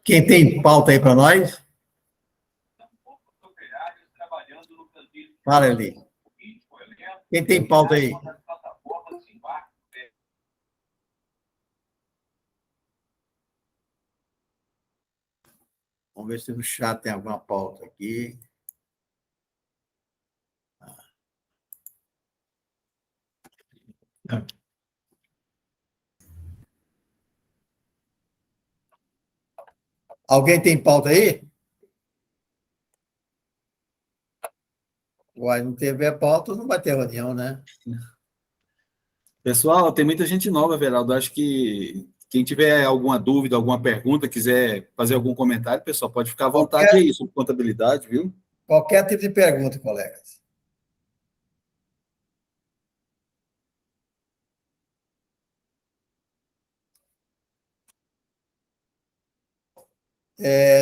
Quem tem pauta aí para nós? Fala ali. Quem tem pauta aí? Vamos ver se no chat tem alguma pauta aqui. Alguém tem pauta aí? Uai, não tiver pauta, não vai ter reunião, né? Pessoal, tem muita gente nova, Everaldo. Acho que quem tiver alguma dúvida, alguma pergunta, quiser fazer algum comentário, pessoal, pode ficar à vontade aí sobre contabilidade, viu? Qualquer tipo de pergunta, colegas.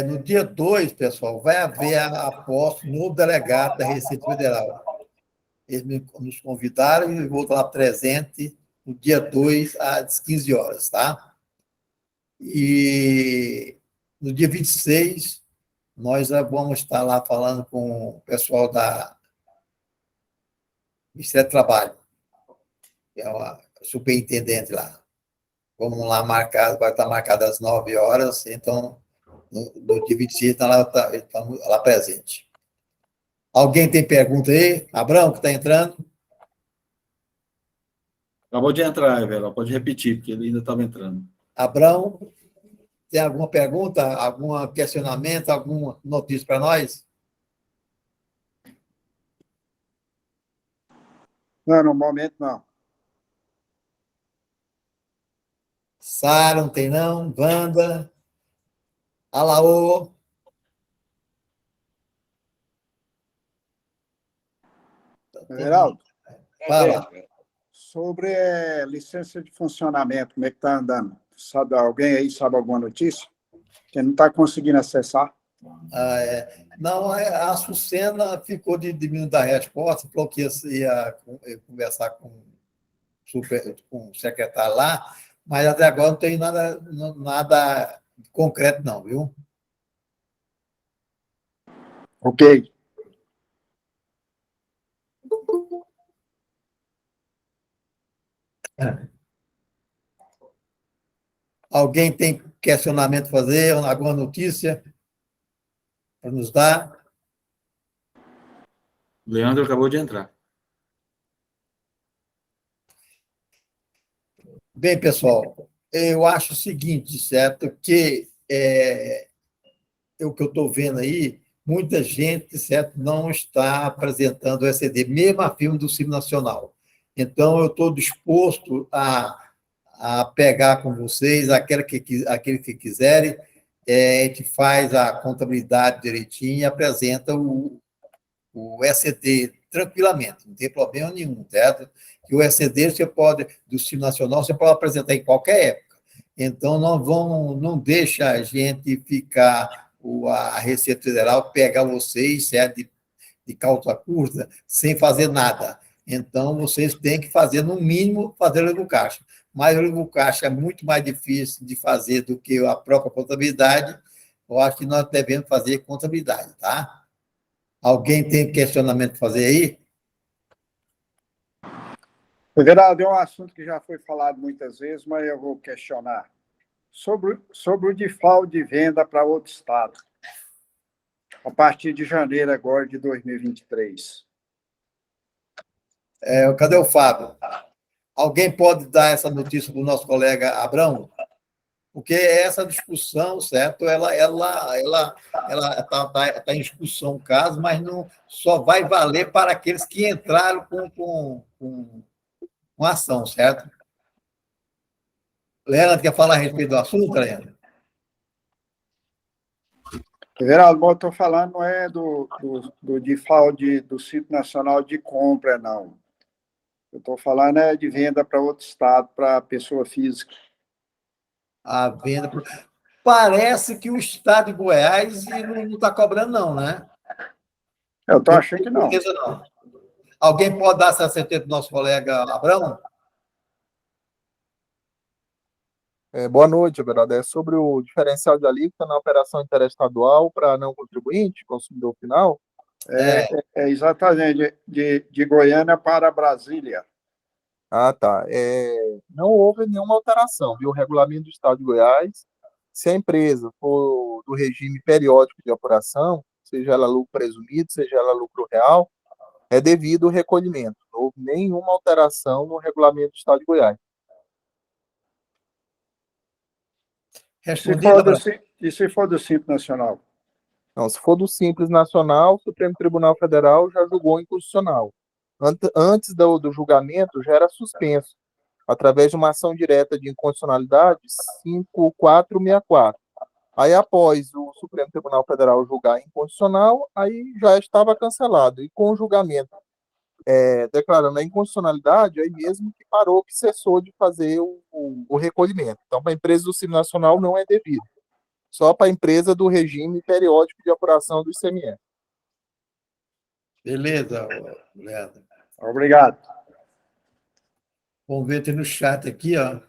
No dia 2, pessoal, vai haver a posse no delegado da Receita Federal. Eles nos convidaram e vou estar presente no dia 2, às 15 horas, tá? E no dia 26, nós vamos estar lá falando com o pessoal da Ministério do Trabalho, que é a superintendente lá. Vamos lá marcar, vai estar marcado às 9 horas, então, no dia 26, estamos lá presente. Alguém tem pergunta aí? Abrão, que está entrando? Acabou de entrar, Everaldo. Pode repetir, porque ele ainda estava entrando. Abrão, tem alguma pergunta, algum questionamento, alguma notícia para nós? Não, no momento não. Sara, não tem não? Wanda? Alaô? Geraldo, Fala. sobre licença de funcionamento, como é que está andando? Sabe, alguém aí sabe alguma notícia? Que não está conseguindo acessar? Não, a Açucena ficou de me dar resposta, falou que ia conversar com o secretário lá, mas até agora não tem nada concreto, não, viu? Ok. Alguém tem questionamento a fazer, alguma notícia para nos dar? Leandro acabou de entrar. Bem, pessoal, eu acho o seguinte, certo, que o que eu estou vendo aí, muita gente, certo, não está apresentando o ECD, mesmo a firma do Simples Nacional. Então, eu estou disposto a pegar com vocês aquele que quiserem, a gente faz a contabilidade direitinho e apresenta o ECD tranquilamente, não tem problema nenhum, certo? Que o ECD você pode, do Simples Nacional, você pode apresentar em qualquer época. Então, não deixa a gente ficar, a Receita Federal pegar vocês, certo? De calça curta, sem fazer nada. Então, vocês têm que fazer, no mínimo, fazer o livro caixa. Mas o livro caixa é muito mais difícil de fazer do que a própria contabilidade. Eu acho que nós devemos fazer contabilidade, tá? Alguém tem questionamento para fazer aí? Geraldo, é um assunto que já foi falado muitas vezes, mas eu vou questionar. Sobre o default de venda para outro estado, a partir de janeiro agora de 2023. Cadê o Fábio? Alguém pode dar essa notícia para o nosso colega Abrão? Porque essa discussão, certo? Ela está em discussão o caso, mas não só vai valer para aqueles que entraram com ação, certo? Leandro, quer falar a respeito do assunto, Leandro? Geraldo, eu estou falando não é do default do Simples Nacional de compra, não. Eu estou falando de venda para outro estado, para pessoa física. A venda. Parece que o estado de Goiás não está cobrando, não, né? Eu estou achando que não. Não. Alguém pode dar essa certeza para o nosso colega Abrão? Boa noite, Everaldo. É sobre o diferencial de alíquota na operação interestadual para não contribuinte, consumidor final. É, é exatamente de Goiânia para Brasília. Ah, tá. Não houve nenhuma alteração, viu? O regulamento do Estado de Goiás, se a empresa for do regime periódico de apuração, seja ela lucro presumido, seja ela lucro real, é devido ao recolhimento. Não houve nenhuma alteração no regulamento do Estado de Goiás. Respondido, E se for do Simples Nacional? Não, se for do Simples Nacional, o Supremo Tribunal Federal já julgou inconstitucional. Antes do julgamento, já era suspenso, através de uma ação direta de inconstitucionalidade 5464. Aí, após o Supremo Tribunal Federal julgar inconstitucional, aí já estava cancelado. E com o julgamento declarando a inconstitucionalidade, aí mesmo que parou, que cessou de fazer o recolhimento. Então, para a empresa do Simples Nacional não é devido. Só para a empresa do regime periódico de apuração do ICMS. beleza, Leandro. Obrigado. Vamos ver, tem no chat aqui, ó.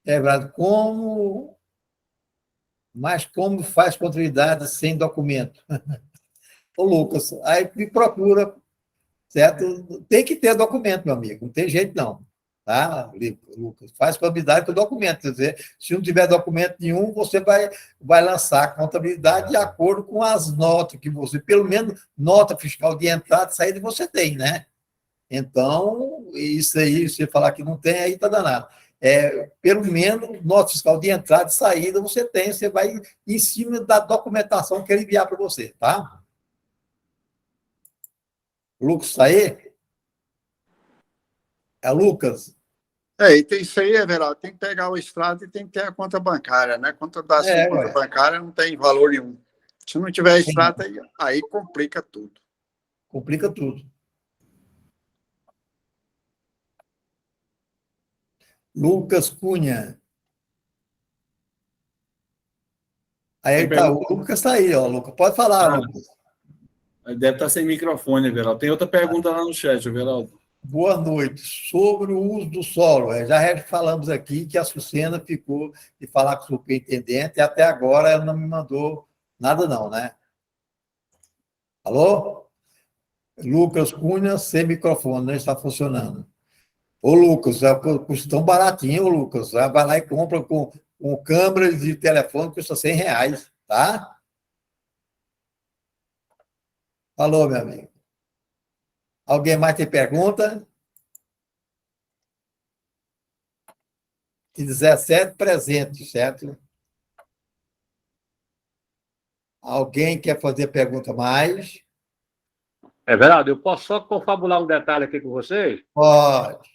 Brado, mas como faz contabilidade sem documento? Ô, Lucas, aí me procura, certo? Tem que ter documento, meu amigo, não tem jeito não. Tá, Lucas? Faz contabilidade com documento. Quer dizer, se não tiver documento nenhum, você vai lançar a contabilidade de acordo com as notas que você, pelo menos nota fiscal de entrada e saída, você tem, né? Então, isso aí, você falar que não tem, aí está danado. Pelo menos nota fiscal de entrada e saída você tem, você vai em cima da documentação que ele enviar para você, tá? Lucas, está aí? É Lucas? E tem isso aí, Everaldo, tem que pegar o extrato e tem que ter a conta bancária, né? Conta da sem conta Ué, bancária não tem valor nenhum. Se não tiver extrato, aí complica tudo. complica tudo. Lucas Cunha. Aí tá, o Lucas está aí, ó, Lucas. Pode falar, Lucas. Deve estar sem microfone, Everaldo. Tem outra pergunta lá no chat, Everaldo. Boa noite. Sobre o uso do solo, já falamos aqui que a Sucena ficou de falar com o superintendente e até agora ela não me mandou nada não, né? Alô? Lucas Cunha, sem microfone, não está funcionando. Ô, Lucas, custa tão baratinho, Lucas. Vai lá e compra com câmera de telefone, custa R$ 100, tá? Falou, meu amigo. Alguém mais tem pergunta? 17 presentes, certo? Alguém quer fazer pergunta mais? Everaldo, eu posso só confabular um detalhe aqui com vocês? Pode.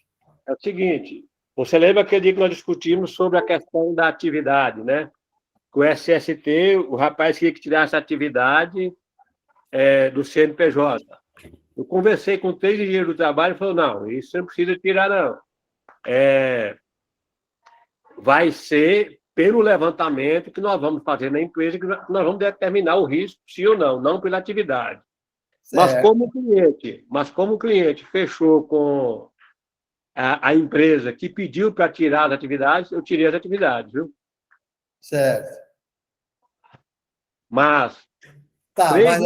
É o seguinte, você lembra aquele dia que nós discutimos sobre a questão da atividade, né? Com o SST, o rapaz queria que tirasse a atividade do CNPJ. Eu conversei com 3 engenheiros do trabalho e falou, não, isso você não precisa tirar, não. Vai ser pelo levantamento que nós vamos fazer na empresa, que nós vamos determinar o risco, sim ou não, não pela atividade. Mas como o cliente fechou com a empresa que pediu para tirar as atividades, eu tirei as atividades, viu? Certo. Mas Tá, mas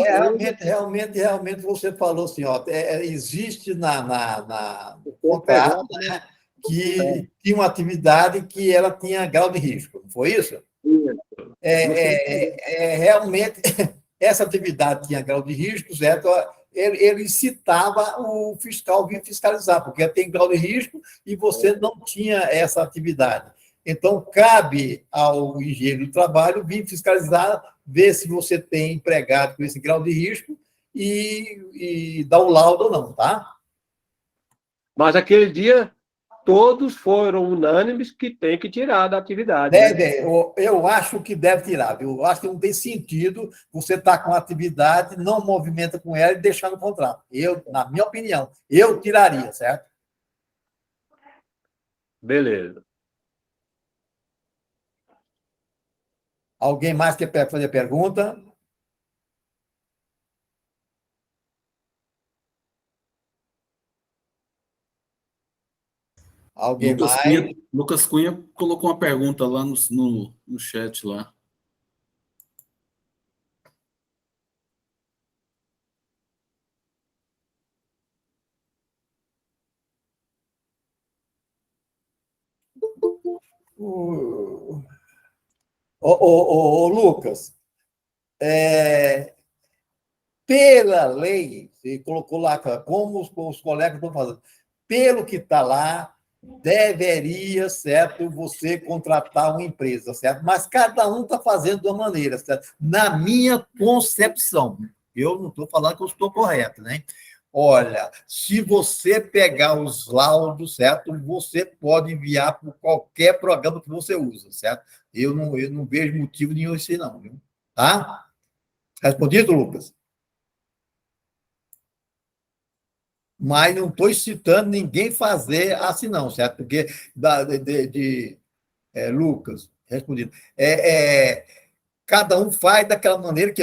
realmente você falou assim, ó, existe no contrato, né, que tinha uma atividade que ela tinha grau de risco, não foi isso? Realmente, essa atividade tinha grau de risco, certo? Ele citava o fiscal vir fiscalizar, porque tem grau de risco e você não tinha essa atividade. Então, cabe ao engenheiro do trabalho vir fiscalizar, ver se você tem empregado com esse grau de risco e dar o laudo ou não, tá? Mas aquele dia, todos foram unânimes que tem que tirar da atividade. Deve, eu acho que deve tirar, viu? Eu acho que não tem sentido você estar com a atividade, não movimenta com ela e deixar no contrato. Na minha opinião, eu tiraria, certo? Beleza. Alguém mais quer fazer pergunta? Alguém mais? Lucas Cunha colocou uma pergunta lá no chat lá. Lucas, pela lei, você colocou lá, como os colegas estão fazendo, pelo que está lá, deveria, certo, você contratar uma empresa, certo? Mas cada um está fazendo de uma maneira, certo? Na minha concepção, eu não estou falando que eu estou correto, né? Olha, se você pegar os laudos, certo, você pode enviar por qualquer programa que você usa, certo? Eu não vejo motivo nenhum assim, não, viu? Tá? Respondido, Lucas? Mas não estou incitando ninguém fazer assim, não, certo? Porque, Lucas, respondido, cada um faz daquela maneira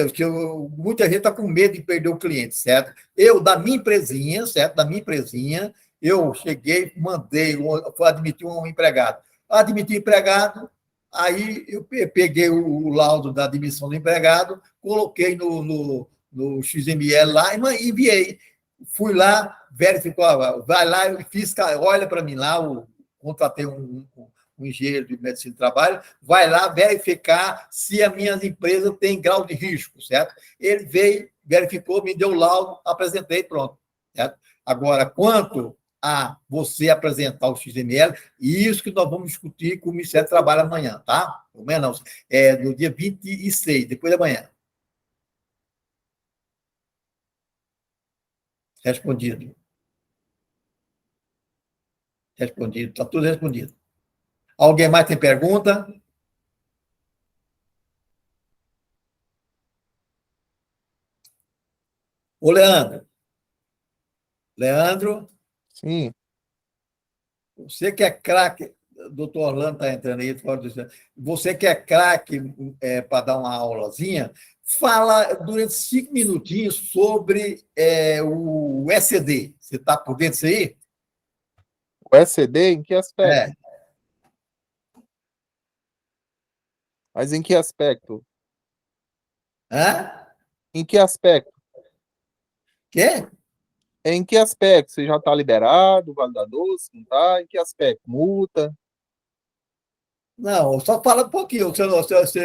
muita gente está com medo de perder o cliente, certo? Eu, da minha empresinha, certo? Da minha empresinha, eu cheguei, mandei, admitir um empregado. Admiti o empregado, aí eu peguei o laudo da admissão do empregado, coloquei no XML lá e enviei. Fui lá, verificou, vai lá, eu fiz, olha para mim lá, contratei um engenheiro de medicina do trabalho, vai lá verificar se a minha empresa tem grau de risco, certo? Ele veio, verificou, me deu o laudo, apresentei, pronto. Certo? Agora, quanto a você apresentar o XML, isso que nós vamos discutir com o Ministério do Trabalho amanhã, tá? Amanhã não, no dia 26, depois da manhã. Respondido. Respondido, está tudo respondido. Alguém mais tem pergunta? Ô, Leandro. Leandro? Sim. Você que é craque, doutor Orlando está entrando aí, você que é craque para dar uma aulazinha, fala durante 5 minutinhos sobre o SED. Você está por dentro disso aí? O SED, em que aspecto? Mas em que aspecto? Hã? Em que aspecto? Quê? Em que aspecto? Você já está liberado, validador, se não está? Em que aspecto? Multa? Não, só fala um pouquinho. Se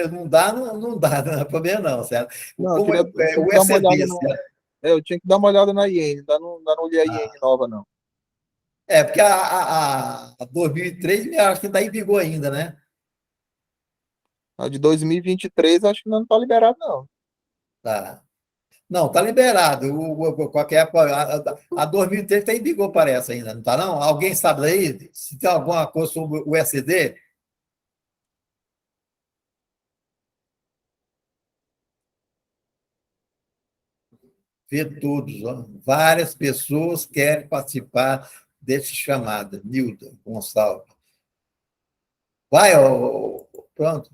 não dá, não dá, não é problema não, certo? Não, Como eu tinha o que dar uma olhada SED, no, certo? eu tinha que dar uma olhada na IN, ainda não li a IN nova, não. Porque a 2003, eu acho que está em vigor ainda, né? A de 2023, acho que não está liberado, não. Tá. Não, está liberado. Qualquer, a 2003 está em vigor, parece ainda, não está, não? Alguém sabe aí se tem alguma coisa sobre o SED? Vê todos, ó. Várias pessoas querem participar desse chamado. Nilda Gonçalves. Vai, ó, pronto.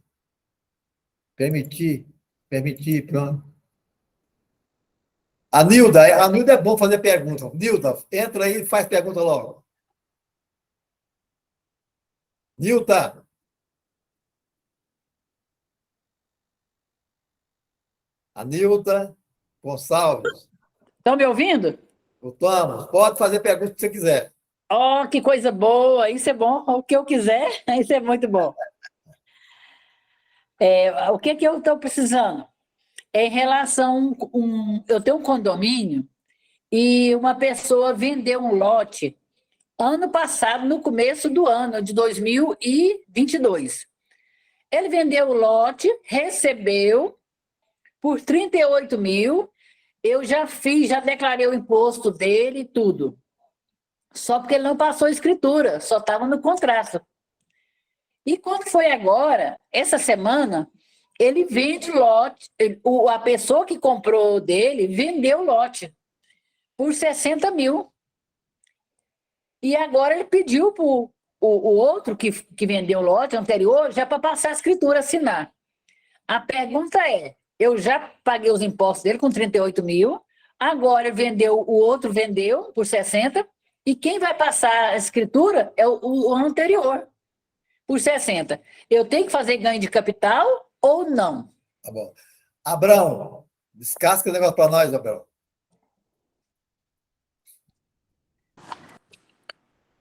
Permitir, pronto. A Nilda é bom fazer pergunta. Nilda, entra aí e faz pergunta logo. Nilda. A Nilda Gonçalves. Estão me ouvindo? Voltamos. Pode fazer pergunta que você quiser. Oh, que coisa boa! Isso é bom. O que eu quiser, isso é muito bom. O que eu estou precisando? Em relação eu tenho um condomínio e uma pessoa vendeu um lote ano passado, no começo do ano de 2022. Ele vendeu o lote, recebeu por 38 mil. Eu já declarei o imposto dele e tudo. Só porque ele não passou a escritura, só estava no contrato. E quando foi agora, essa semana, ele vende lote, a pessoa que comprou dele vendeu o lote por 60 mil. E agora ele pediu para o outro que vendeu o lote anterior já para passar a escritura, assinar. A pergunta é, eu já paguei os impostos dele com 38 mil, agora o outro vendeu por 60, E quem vai passar a escritura é o anterior, por 60. Eu tenho que fazer ganho de capital ou não? Tá bom. Abrão, descasca o negócio para nós, Abrão.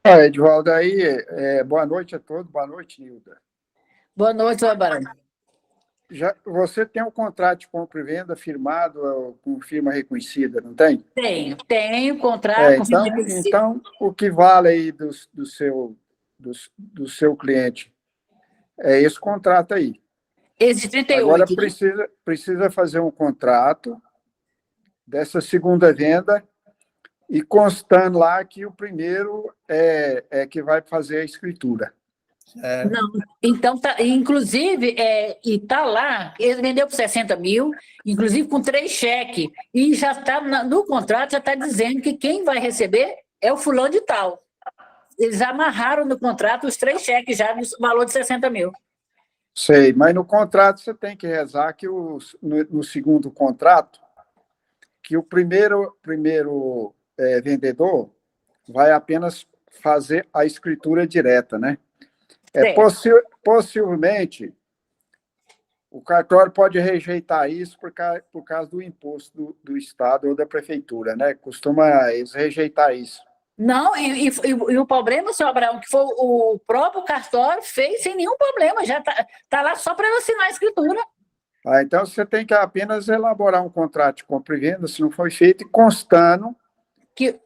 Edivaldo, aí, boa noite a todos, boa noite, Nilda. Boa noite, seu Abrão. Você tem um contrato de compra e venda firmado com firma reconhecida, não tem? Tenho contrato. Então, o que vale aí do seu cliente é esse contrato aí. Esse de 38. Agora precisa fazer um contrato dessa segunda venda e constando lá que o primeiro é que vai fazer a escritura. Não, então, inclusive, e está lá, ele vendeu por 60 mil, inclusive com 3 cheques, e já está no contrato, já está dizendo que quem vai receber é o fulano de tal. Eles amarraram no contrato os 3 cheques já no valor de 60 mil. Sei, mas no contrato você tem que rezar que no segundo contrato, que o primeiro vendedor vai apenas fazer a escritura direta, né? Possivelmente, o cartório pode rejeitar isso por causa do imposto do Estado ou da Prefeitura, né? Costuma eles rejeitar isso. Não, e o problema, senhor Abraão, que foi o próprio cartório fez sem nenhum problema, já tá lá só para assinar a escritura. Então, você tem que apenas elaborar um contrato de compra e venda, se não foi feito, e constando que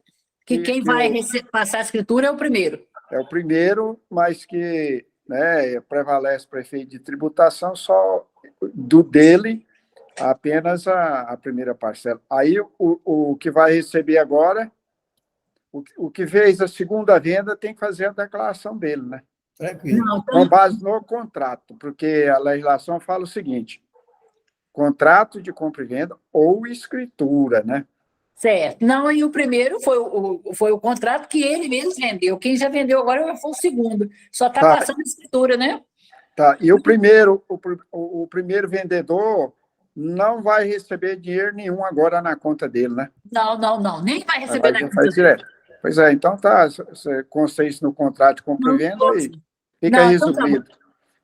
quem vai passar a escritura é o primeiro. É o primeiro, mas que, né, prevalece para efeito de tributação só do dele, apenas a primeira parcela. Aí, o que vai receber agora, o que fez a segunda venda tem que fazer a declaração dele, né? Tranquilo. Com base no contrato, porque a legislação fala o seguinte: contrato de compra e venda ou escritura, né? Certo. Não, e o primeiro foi o contrato que ele mesmo vendeu. Quem já vendeu agora foi o segundo. Só está passando a escritura, né? Tá. E o primeiro vendedor não vai receber dinheiro nenhum agora na conta dele, né? Não. Nem vai receber na conta direto. Pois é, então tá. Você consta isso no contrato de compra e venda e fica resolvido.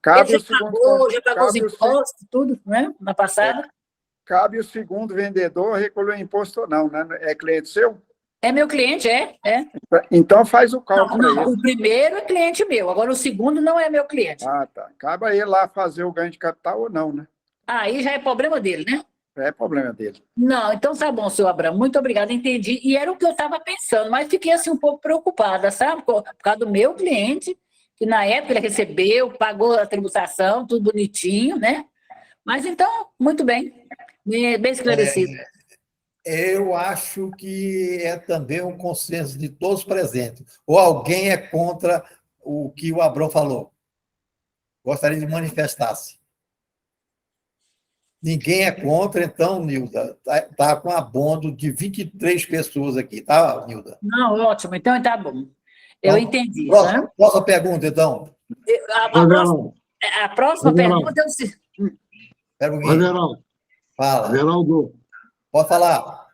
Ele já pagou os impostos, tudo, né? Na passada. Cabe o segundo vendedor recolher o imposto ou não, né? É cliente seu? É meu cliente, é. Então faz o cálculo. Não, o primeiro é cliente meu, agora o segundo não é meu cliente. Ah, tá. Cabe a ele lá fazer o ganho de capital ou não, né? Aí já é problema dele, né? É problema dele. Não, então tá bom, senhor Abraão, muito obrigada, entendi. E era o que eu estava pensando, mas fiquei assim um pouco preocupada, sabe? Por causa do meu cliente, que na época ele recebeu, pagou a tributação, tudo bonitinho, né? Mas então, muito bem. Bem esclarecido. Eu acho que é também um consenso de todos presentes. Ou alguém é contra o que o Abrão falou? Gostaria de manifestar-se. Ninguém é contra, então, Nilda, está com abono de 23 pessoas aqui, tá, Nilda? Não, ótimo, então tá bom. Eu entendi. Próxima pergunta, então. A próxima pergunta é o seguinte. Fala. Geraldo. Pode falar.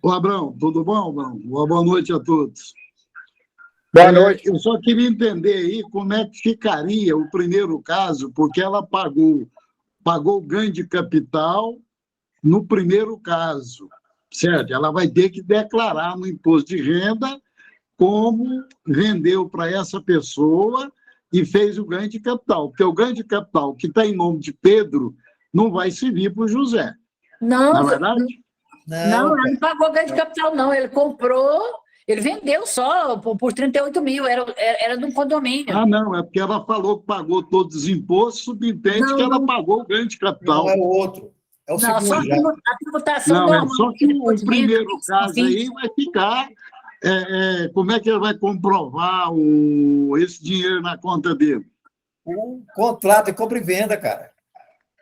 O Abrão, tudo bom, Abrão? Boa noite a todos. Boa noite. Eu só queria entender aí como é que ficaria o primeiro caso, porque ela pagou ganho de capital no primeiro caso, certo? Ela vai ter que declarar no imposto de renda como vendeu para essa pessoa e fez o ganho de capital. Porque o ganho de capital que está em nome de Pedro não vai servir para o José. Não, não é verdade? Não, ele não pagou ganho de capital, não. Ele comprou, ele vendeu só por 38 mil, era de um condomínio. Ah, não, é porque ela falou que pagou todos os impostos, subentende que ela pagou o ganho de capital. Não, é o outro. É o segundo. Só a tributação normal. Só que o primeiro caso aí vai ficar... como é que ele vai comprovar esse dinheiro na conta dele? O contrato de compra e venda, cara.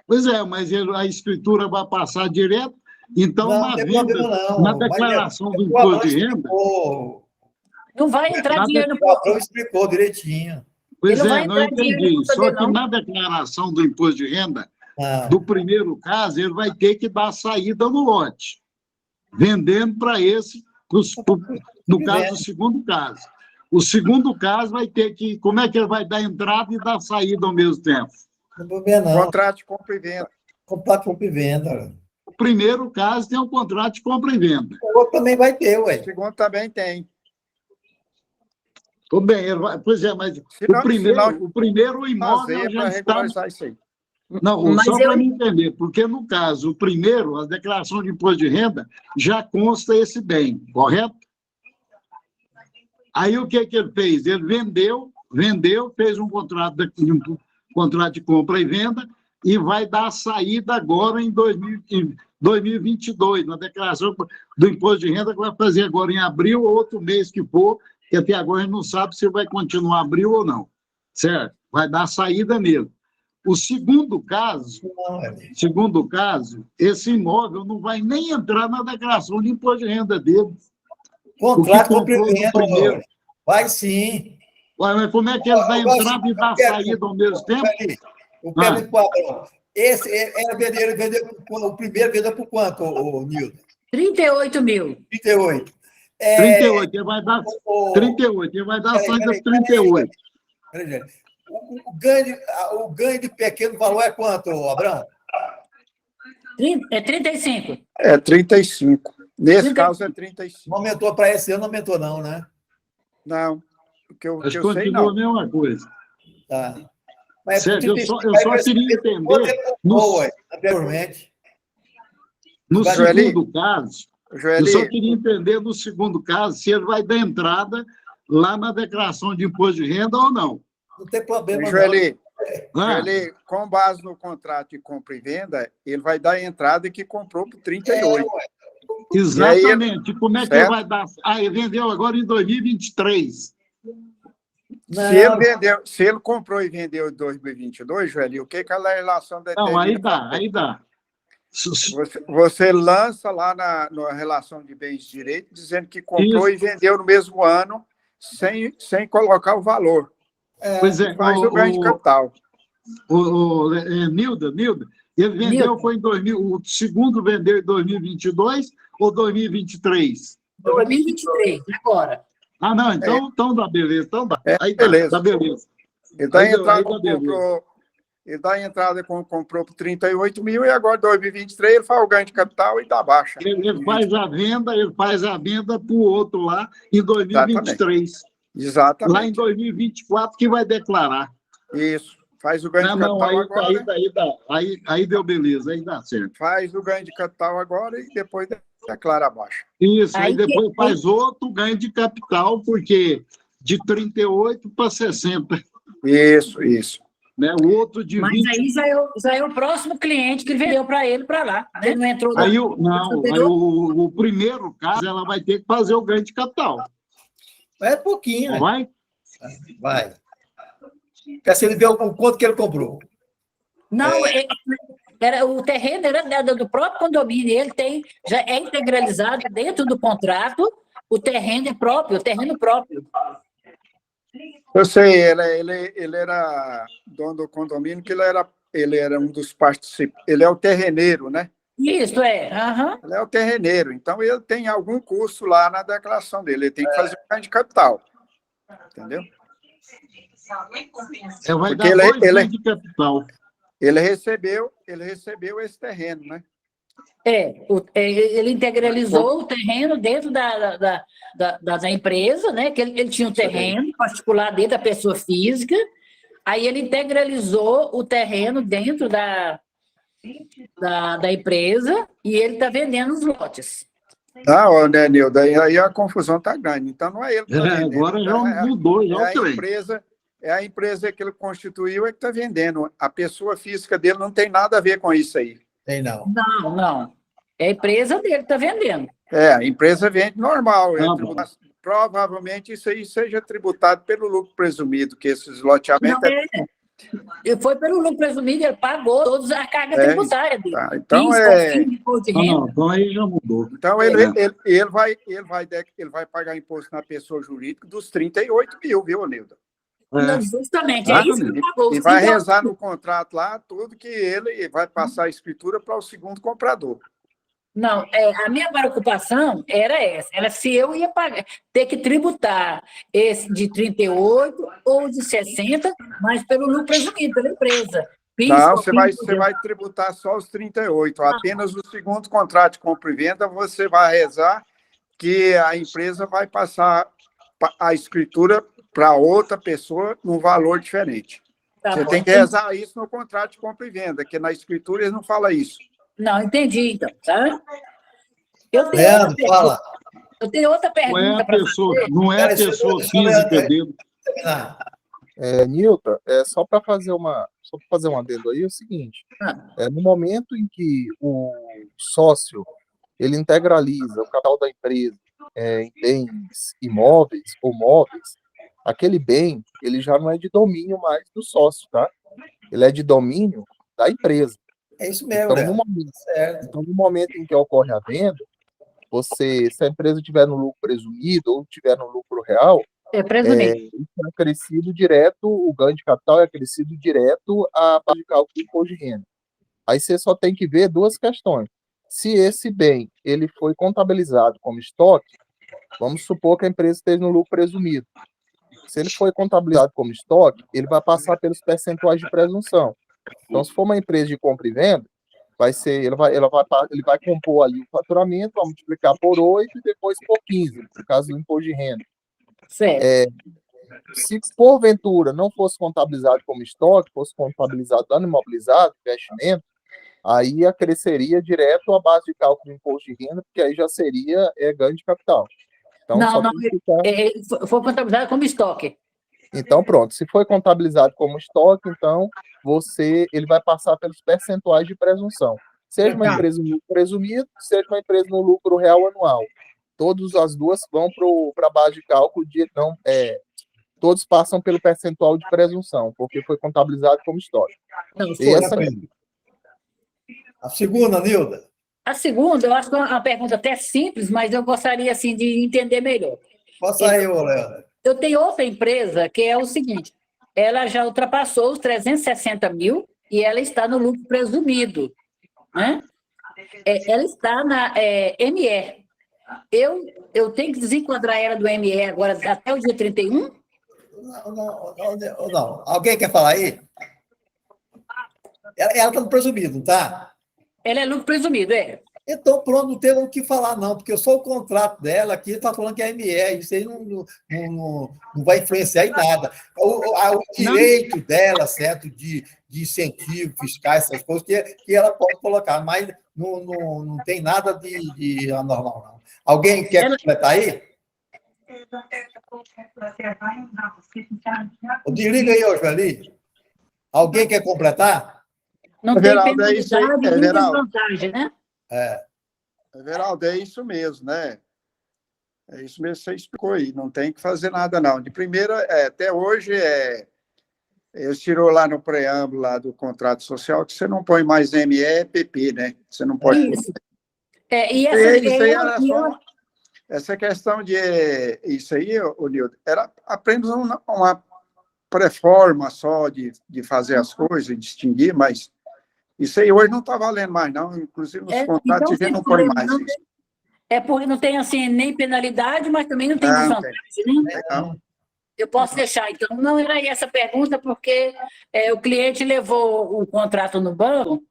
Pois é, mas a escritura vai passar direto, então não, na venda, não. na declaração do imposto de renda... Não vai entrar dinheiro no O Abrão explicou direitinho. Pois não entendi. Só que na declaração do imposto de renda, do primeiro caso, ele vai ter que dar saída no lote, vendendo para esse no caso do segundo caso. O segundo caso vai ter que... Como é que ele vai dar entrada e dar saída ao mesmo tempo? Não vou ver, não. Contrato de compra e venda. Contrato de compra e venda. O primeiro caso tem um contrato de compra e venda. O outro também vai ter, O ué. segundo também tem. Tudo bem, pois é, mas o primeiro imóvel Fazer já para está... regularizar isso aí. Não, Mas só eu- para me entender, porque no caso, o primeiro, a declaração de imposto de renda, já consta esse bem, correto? Aí o que ele fez? Ele vendeu, fez um contrato de compra e venda e vai dar a saída agora em 2022, na declaração do imposto de renda que vai fazer agora em abril ou outro mês que for, que até agora a gente não sabe se vai continuar abril ou não, certo? Vai dar a saída mesmo. O segundo caso, esse imóvel não vai nem entrar na declaração de imposto de renda dele. Contrato de O que compra comprou e no venda. primeiro. Vai sim. Ué, mas como é que ele dá entrada e dá saída ao mesmo tempo? O Pedro Quadrão. Esse ele vendeu o primeiro vendeu por quanto, o Nilton? 38 mil. 38. 38, ele vai dar 38, ele vai dar a saída por 38. Peraí. O ganho de pequeno valor é quanto, Abrão? É 35. É 35. Nesse 30. caso é 35. Não aumentou para esse ano, não aumentou, não, né? Não. O que eu Mas sei, continua não. a mesma coisa. Tá. Mas Sérgio, eu só queria entender, anteriormente. no Joeli, segundo caso, eu Joeli, só queria entender no segundo caso se ele vai dar entrada lá na declaração de imposto de renda ou não. Não tem problema, não. Joeli, Ah, Joeli, com base no contrato de compra e venda, ele vai dar a entrada que comprou por 38. exatamente. Como é que ele certo? vai dar? Ah, ele vendeu agora em 2023. Se ele comprou e vendeu em 2022, Joeli, o que a legislação determina? Não, aí dá. Você lança lá na relação de bens e direitos, dizendo que comprou Isso. e vendeu no mesmo ano, sem colocar o valor. Pois é, Faz o ganho de capital. Nilda, ele vendeu, Nilda. foi em 2000, o segundo vendeu em 2022 ou 2023? 2023, agora. Ah, não, então dá beleza, então dá. Aí beleza. Dá beleza. Ele dá Aí a entrada, comprou por 38 mil e agora, em 2023, ele faz o ganho de capital e dá baixa. Ele faz a venda para o outro lá em 2023. Exatamente. Lá em 2024 que vai declarar. Isso. Faz o ganho de capital agora. Aí deu beleza, aí dá certo. Faz o ganho de capital agora e depois declara a baixa. Isso, aí Aí depois faz outro ganho de capital, porque de 38 para 60. Isso. Né? O outro de Mas 20. aí já é o próximo cliente que vendeu para ele para lá. Ele não entrou na- Aí o primeiro caso, ela vai ter que fazer o ganho de capital. É pouquinho, Não né? vai? Vai. Quer se ele vê o quanto que ele comprou. Não, o terreno era do próprio condomínio. Ele já é integralizado dentro do contrato. O terreno é próprio, o terreno próprio. Eu sei, ele era dono do condomínio, que ele era um dos participantes. Ele é o terreneiro, né? Isso é. Aham. Ele é o terreneiro. Então, ele tem algum custo lá na declaração dele. Ele tem que fazer o ganho de capital. Entendeu? Vai Porque dar dois ganhos de capital. Ele recebeu esse terreno, né? Ele integralizou o terreno dentro da empresa, né? Que ele tinha um terreno particular dentro da pessoa física, aí ele integralizou o terreno dentro da empresa e ele está vendendo os lotes. Não, né, Nilda? Aí a confusão está grande. Então, não é ele que está vendendo. Agora já mudou, já é a empresa. É a empresa que ele constituiu que está vendendo. A pessoa física dele não tem nada a ver com isso aí. Tem não. Não. É a empresa dele que está vendendo. A empresa vende normal. Provavelmente isso aí seja tributado pelo lucro presumido, que esses loteamentos... Ele foi pelo lucro presumido, ele pagou toda a carga tributária dele. Tá, então, então aí já mudou. Então, ele vai pagar imposto na pessoa jurídica dos 38 mil, viu, Nilda? Justamente, é isso que ele pagou. E vai rezar no contrato lá tudo que ele vai passar a escritura para o segundo comprador. Não, a minha preocupação era essa, era se eu ia pagar, ter que tributar esse de 38 ou de 60, mas pelo lucro presumido pela empresa. Não, você vai tributar só os 38. Apenas o segundo contrato de compra e venda, você vai rezar que a empresa vai passar a escritura para outra pessoa num valor diferente. Tá você bom, tem que rezar isso no contrato de compra e venda, que na escritura eles não falam isso. Não, entendi, então, tá? Eu tenho Leandro, fala. Eu tenho outra pergunta para fazer. Não é a pessoa física dele. Nilton, só para fazer um adendo aí, é o seguinte: no momento em que o sócio ele integraliza o capital da empresa em bens imóveis ou móveis, aquele bem ele já não é de domínio mais do sócio, tá? Ele é de domínio da empresa. É isso mesmo, então, no momento em que ocorre a venda, se a empresa tiver no lucro presumido ou tiver no lucro real, isso é acrescido direto, o ganho de capital é acrescido direto à base de cálculo do imposto de renda. Aí você só tem que ver duas questões. Se esse bem ele foi contabilizado como estoque, vamos supor que a empresa esteja no lucro presumido. Se ele foi contabilizado como estoque, ele vai passar pelos percentuais de presunção. Então, se for uma empresa de compra e venda, ele vai compor ali o faturamento, vai multiplicar por 8 e depois por 15, no caso do imposto de renda. Certo. Se porventura não fosse contabilizado como estoque, fosse contabilizado dano imobilizado, investimento, aí acresceria direto a base de cálculo do imposto de renda, porque aí já seria ganho de capital. Então, foi contabilizado como estoque. Então, pronto. Se foi contabilizado como estoque, então ele vai passar pelos percentuais de presunção. Seja uma empresa no lucro presumido, seja uma empresa no lucro real anual. Todas as duas vão para a base de cálculo todos passam pelo percentual de presunção, porque foi contabilizado como estoque. A segunda, Nilda? A segunda, eu acho que é uma pergunta até simples, mas eu gostaria assim, de entender melhor. Posso aí, Leandro? Eu tenho outra empresa que é o seguinte, ela já ultrapassou os 360 mil e ela está no lucro presumido, né? Ela está na ME. Eu tenho que desenquadrar ela do ME agora até o dia 31? Não. Alguém quer falar aí? Ela está no presumido, não está? Ela é lucro presumido, Então, pronto, não tem o que falar, não, porque só o contrato dela aqui está falando que é ME, isso aí não vai influenciar em nada. O direito dela, certo, de incentivo fiscal, essas coisas, que ela pode colocar, mas não tem nada de anormal, não. Alguém quer completar aí? Desliga aí, Osvali. Alguém quer completar? Não tem penalidade nem desvantagem, né? Everaldo, é isso mesmo, né? É isso mesmo que você explicou aí, não tem que fazer nada, não. De primeira, até hoje, eles tirou lá no preâmbulo lá do contrato social que você não põe mais ME, PP, né? Você não pode... Isso. E essa, essa questão de... Isso aí, Nildo, era apenas uma pré-forma só de fazer as coisas, distinguir, mas isso aí hoje não está valendo mais, não. Inclusive, nos contratos, então, a gente não põe mais isso. Porque não tem, assim, nem penalidade, mas também não tem desvantagem, né? Não. Eu posso deixar, então. Não era essa pergunta, porque o cliente levou o contrato no banco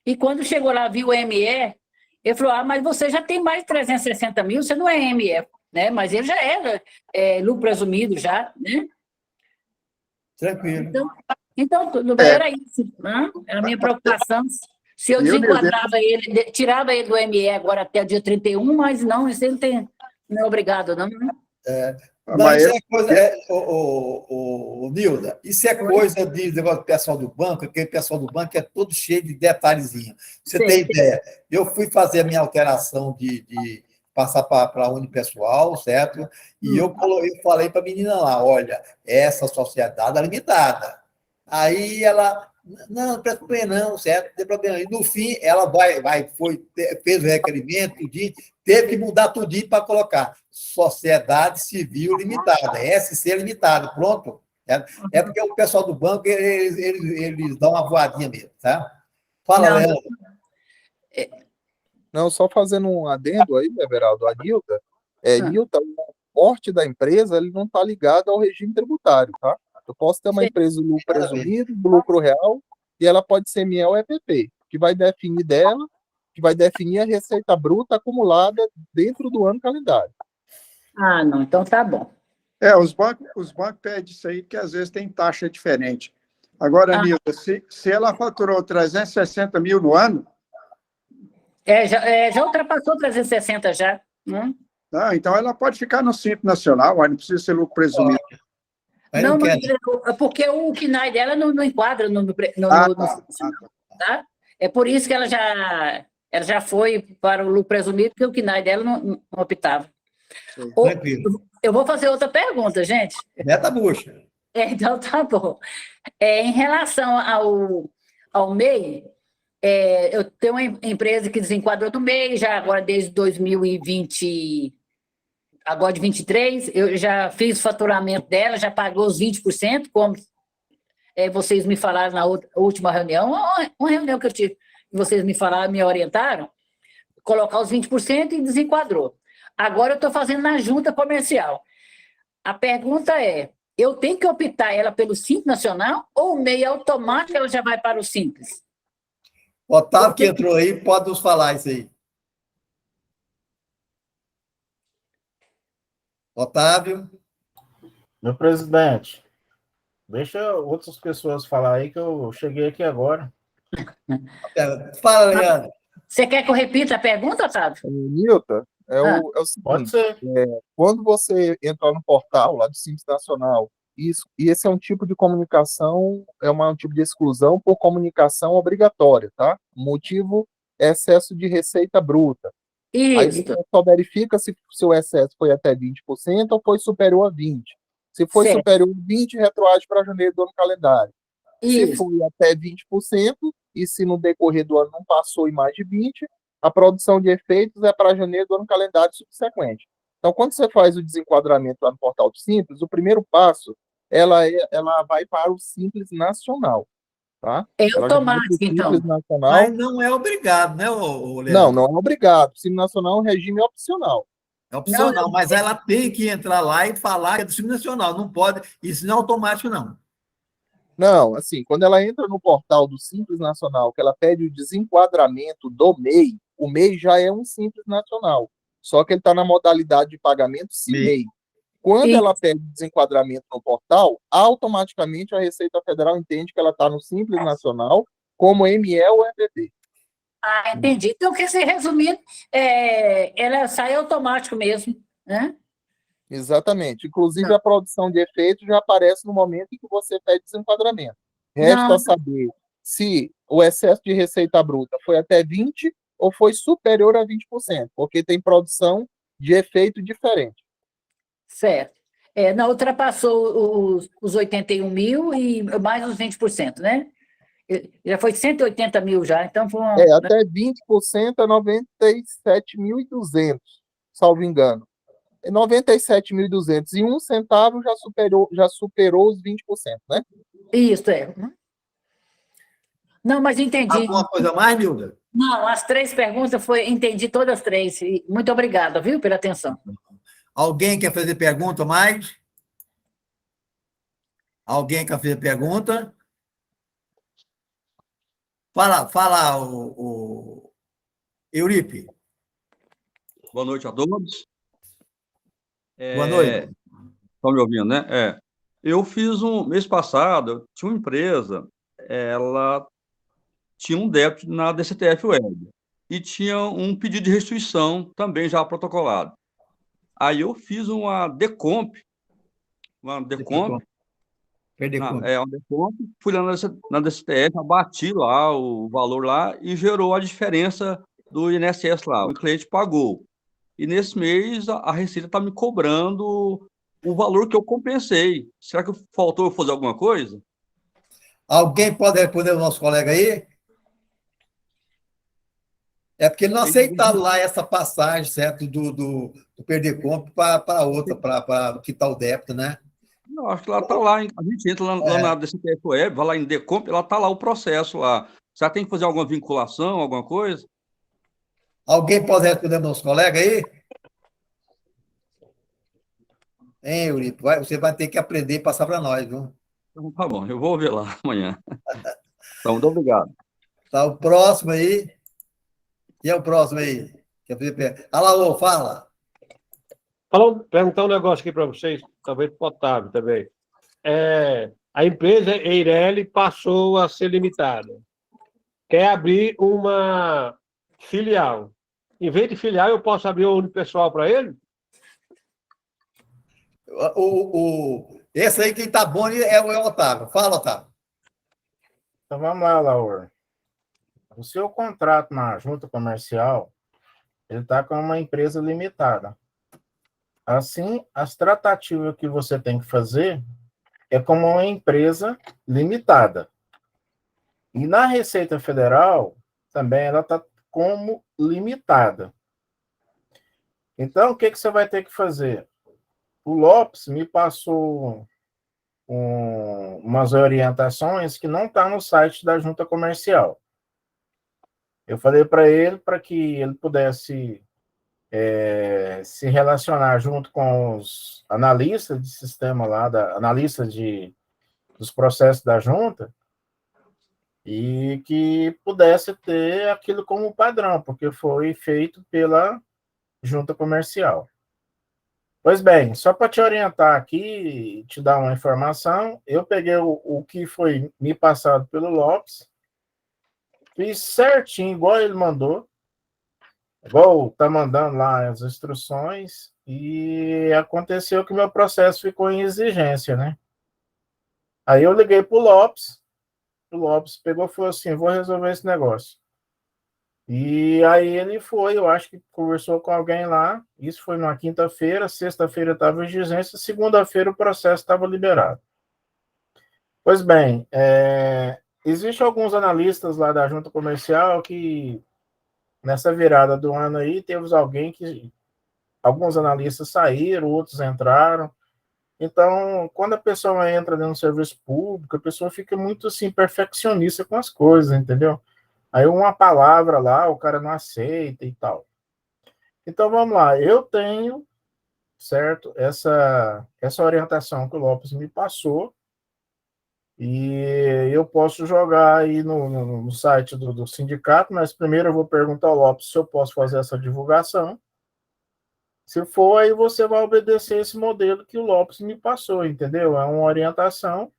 e, quando chegou lá, viu o ME, ele falou, mas você já tem mais de 360 mil, você não é ME, né? Mas ele já era lucro presumido, já, né? Tranquilo. Então, tudo bem, era isso. Né? Era a minha preocupação. Se eu desenquadrava ele, tirava ele do ME agora até o dia 31, mas não, isso ele não é obrigado, não. Mas isso é coisa, Nilda, isso é coisa de negócio do pessoal do banco, porque o pessoal do banco é todo cheio de detalhezinho. Você tem ideia? Eu fui fazer a minha alteração de passar para a unipessoal, certo? E eu falei para a menina lá, olha, essa sociedade é limitada. Aí ela, não tem problema não, certo? Não tem problema. E no fim, ela fez o requerimento, teve que mudar tudinho para colocar Sociedade Civil Limitada, SC Limitada, pronto. Porque o pessoal do banco, eles dão uma voadinha mesmo, tá? Fala, Leandro. Não, só fazendo um adendo aí, Everaldo, a Nilda, Ah, Nilda, o porte da empresa ele não está ligado ao regime tributário, tá? Eu posso ter uma sim. empresa de lucro presumido, do lucro real, e ela pode ser MEL ou EPP, que vai definir dela, que vai definir a receita bruta acumulada dentro do ano calendário. Ah, não, então tá bom. Os bancos pedem isso aí, porque às vezes tem taxa diferente. Agora, Ah, Nilda, se ela faturou 360 mil no ano, já ultrapassou 360 já. então ela pode ficar no Simples Nacional, não precisa ser lucro presumido. Aí Não, não quer. porque o KNAI dela não enquadra no Ah, no tá. tá? É por isso que ela já foi para o lucro presumido, porque o KNAI dela não optava. Tranquilo. Eu vou fazer outra pergunta, gente. Meta bucha. Então tá bom. Em relação ao MEI, eu tenho uma empresa que desenquadrou do MEI, já agora desde 2020, agora de 23, eu já fiz o faturamento dela, já pagou os 20%, como vocês me falaram na última reunião, uma reunião que eu tive, vocês me falaram, me orientaram, colocar os 20% e desenquadrou. Agora eu estou fazendo na junta comercial. A pergunta é, eu tenho que optar ela pelo Simples Nacional ou o MEI automático ela já vai para o Simples? Otávio que entrou aí, pode nos falar isso aí. Otávio. Meu presidente, deixa outras pessoas falar aí que eu cheguei aqui agora. Fala, Leandro. Você quer que eu repita a pergunta, Otávio? Nilda, é o Pode seguinte, ser. quando você entrar no portal lá do Simples Nacional, e esse é um tipo de comunicação, um tipo de exclusão por comunicação obrigatória, tá? O motivo é excesso de receita bruta. Aí Isso, você só verifica se o seu excesso foi até 20% ou foi superior a 20%. Se foi certo. superior a 20%, retroage para janeiro do ano calendário. Se Isso, foi até 20%, e se no decorrer do ano não passou em mais de 20%, a produção de efeitos é para janeiro do ano calendário subsequente. Então, quando você faz o desenquadramento lá no portal do Simples, o primeiro passo, ela vai para o Simples Nacional, tá? é Ela já vai para o automático, Simples então. Nacional. Mas não é obrigado, né, Não, Leandro? não é obrigado. O Simples Nacional é um regime opcional. É opcional, Não, mas ela tem que entrar lá e falar que é do Simples Nacional. Não pode, isso não é automático, não. Não, assim, quando ela entra no portal do Simples Nacional, que ela pede o desenquadramento do MEI, o MEI já é um Simples Nacional, só que ele está na modalidade de pagamento CIMEI. Quando ela pede desenquadramento no portal, automaticamente a Receita Federal entende que ela está no Simples Nacional como ME ou EPP. entendi. Então, quer dizer, resumindo, ela sai automático mesmo, né? Exatamente. Inclusive, a produção de efeitos já aparece no momento em que você pede desenquadramento. Resta Não, saber se o excesso de receita bruta foi até 20% ou foi superior a 20%, porque tem produção de efeito diferente. certo. Não, ultrapassou os 81 mil e mais os 20%, né? Já foi 180 mil já, então foi Até 20% é 97.200, salvo engano. 97.200 e 1 centavo já superou os 20%, né? Isso, Não, mas entendi. Alguma coisa mais, Nilda? Não, as 3 perguntas entendi todas as 3. Muito obrigada, viu, pela atenção. Alguém quer fazer pergunta mais? Alguém quer fazer pergunta? Fala, o Euripe. Boa noite a todos. Boa noite. Estão me ouvindo, né? Eu fiz mês passado, eu tinha uma empresa, ela tinha um débito na DCTF Web e tinha um pedido de restituição também já protocolado. Aí eu fiz uma decomp, uma decomp, fui lá na DCTF, abati lá o valor lá e gerou a diferença do INSS lá. O cliente pagou. E nesse mês a Receita está me cobrando o valor que eu compensei. Será que faltou eu fazer alguma coisa? Alguém pode responder o nosso colega aí? É porque ele não aceitaram lá essa passagem, certo, do perder compra para outra, para quitar o débito, né? Não, acho que ela está lá. A gente entra lá na DCTF Web, vai lá em Decomp, ela está lá o processo lá. Será que tem que fazer alguma vinculação, alguma coisa? Alguém pode responder meus colegas aí? Hein, Eurico? Você vai ter que aprender e passar para nós, viu? Então, tá bom, eu vou ver lá amanhã. Então, muito obrigado. Tá o próximo aí. Quem é o próximo aí? Alaô, fala. Perguntar um negócio aqui para vocês, talvez para o Otávio também. A empresa Eireli passou a ser limitada. Quer abrir uma filial. Em vez de filial, eu posso abrir um unipessoal para ele? Esse aí, quem tá bom é o Otávio. Fala, Otávio. Então vamos lá, Laura. O seu contrato na junta comercial, ele está com uma empresa limitada. Assim, as tratativas que você tem que fazer é como uma empresa limitada. E na Receita Federal, também ela está como limitada. Então, o que você vai ter que fazer? O Lopes me passou umas orientações que não está no site da junta comercial. Eu falei para ele para que ele pudesse se relacionar junto com os analistas de sistema lá, analistas dos processos da junta, e que pudesse ter aquilo como padrão, porque foi feito pela junta comercial. Pois bem, só para te orientar aqui, te dar uma informação, eu peguei o que foi me passado pelo Lopes, fiz certinho, igual ele mandou, igual tá mandando lá as instruções, e aconteceu que meu processo ficou em exigência, né? Aí eu liguei pro Lopes, o Lopes pegou e falou assim, vou resolver esse negócio. E aí ele foi, eu acho que conversou com alguém lá, isso foi na quinta-feira, sexta-feira estava em exigência, segunda-feira o processo estava liberado. Pois bem, existem alguns analistas lá da junta comercial que, nessa virada do ano aí, teve alguns analistas saíram, outros entraram. Então, quando a pessoa entra dentro do serviço público, a pessoa fica muito, assim, perfeccionista com as coisas, entendeu? Aí uma palavra lá, o cara não aceita e tal. Então, vamos lá. Eu tenho, certo, essa orientação que o Lopes me passou, e eu posso jogar aí no site do sindicato, mas primeiro eu vou perguntar ao Lopes se eu posso fazer essa divulgação. Se for, aí você vai obedecer esse modelo que o Lopes me passou, entendeu? É uma orientação.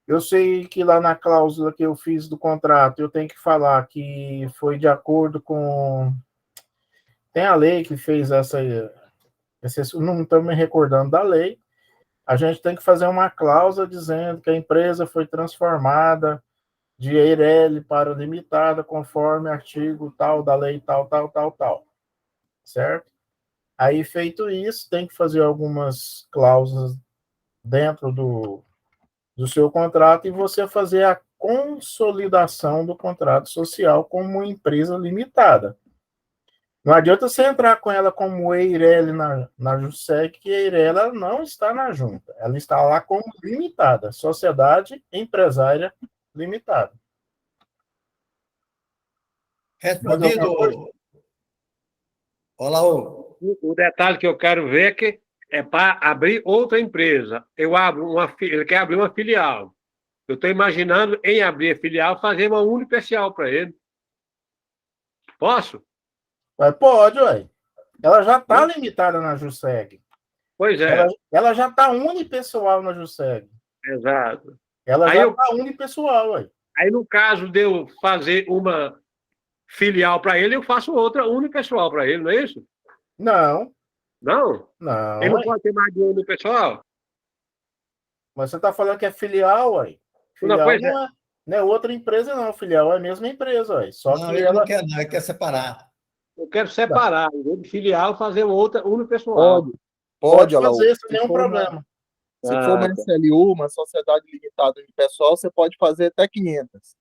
Eu sei que lá na cláusula que eu fiz do contrato, eu tenho que falar que foi de acordo com... Tem a lei que fez não estou me recordando da lei. A gente tem que fazer uma cláusula dizendo que a empresa foi transformada de Eireli para limitada, conforme artigo tal da lei tal, tal, tal, tal. Certo? Aí, feito isso, tem que fazer algumas cláusulas dentro do seu contrato e você fazer a consolidação do contrato social como uma empresa limitada. Não adianta você entrar com ela como Eireli na JUSEG, que a Eireli não está na junta. Ela está lá como limitada, Sociedade Empresária Limitada. Respondido. Olá, O detalhe que eu quero ver é que é para abrir outra empresa. Ele quer abrir uma filial. Eu estou imaginando, em abrir a filial, fazer uma unipessoal para ele. Posso? Pode, ué. Ela já está limitada na JUSEG. Pois é. Ela já está unipessoal na JUSEG. Exato. Ela já está unipessoal, ué. Aí, no caso de eu fazer uma filial para ele, eu faço outra unipessoal para ele, não é isso? Não. Não? Não. Ele não pode ter mais de um unipessoal? Mas você está falando que é filial, ué. Filial não é outra empresa, não. Filial é a mesma empresa, ué. Só não, que ele não quer, não. Ele quer separar. Eu quero separar. Em vez de filial, fazer outra unipessoal. Pode fazer sem nenhum problema. Se for uma SLU, uma sociedade limitada unipessoal, você pode fazer até 500.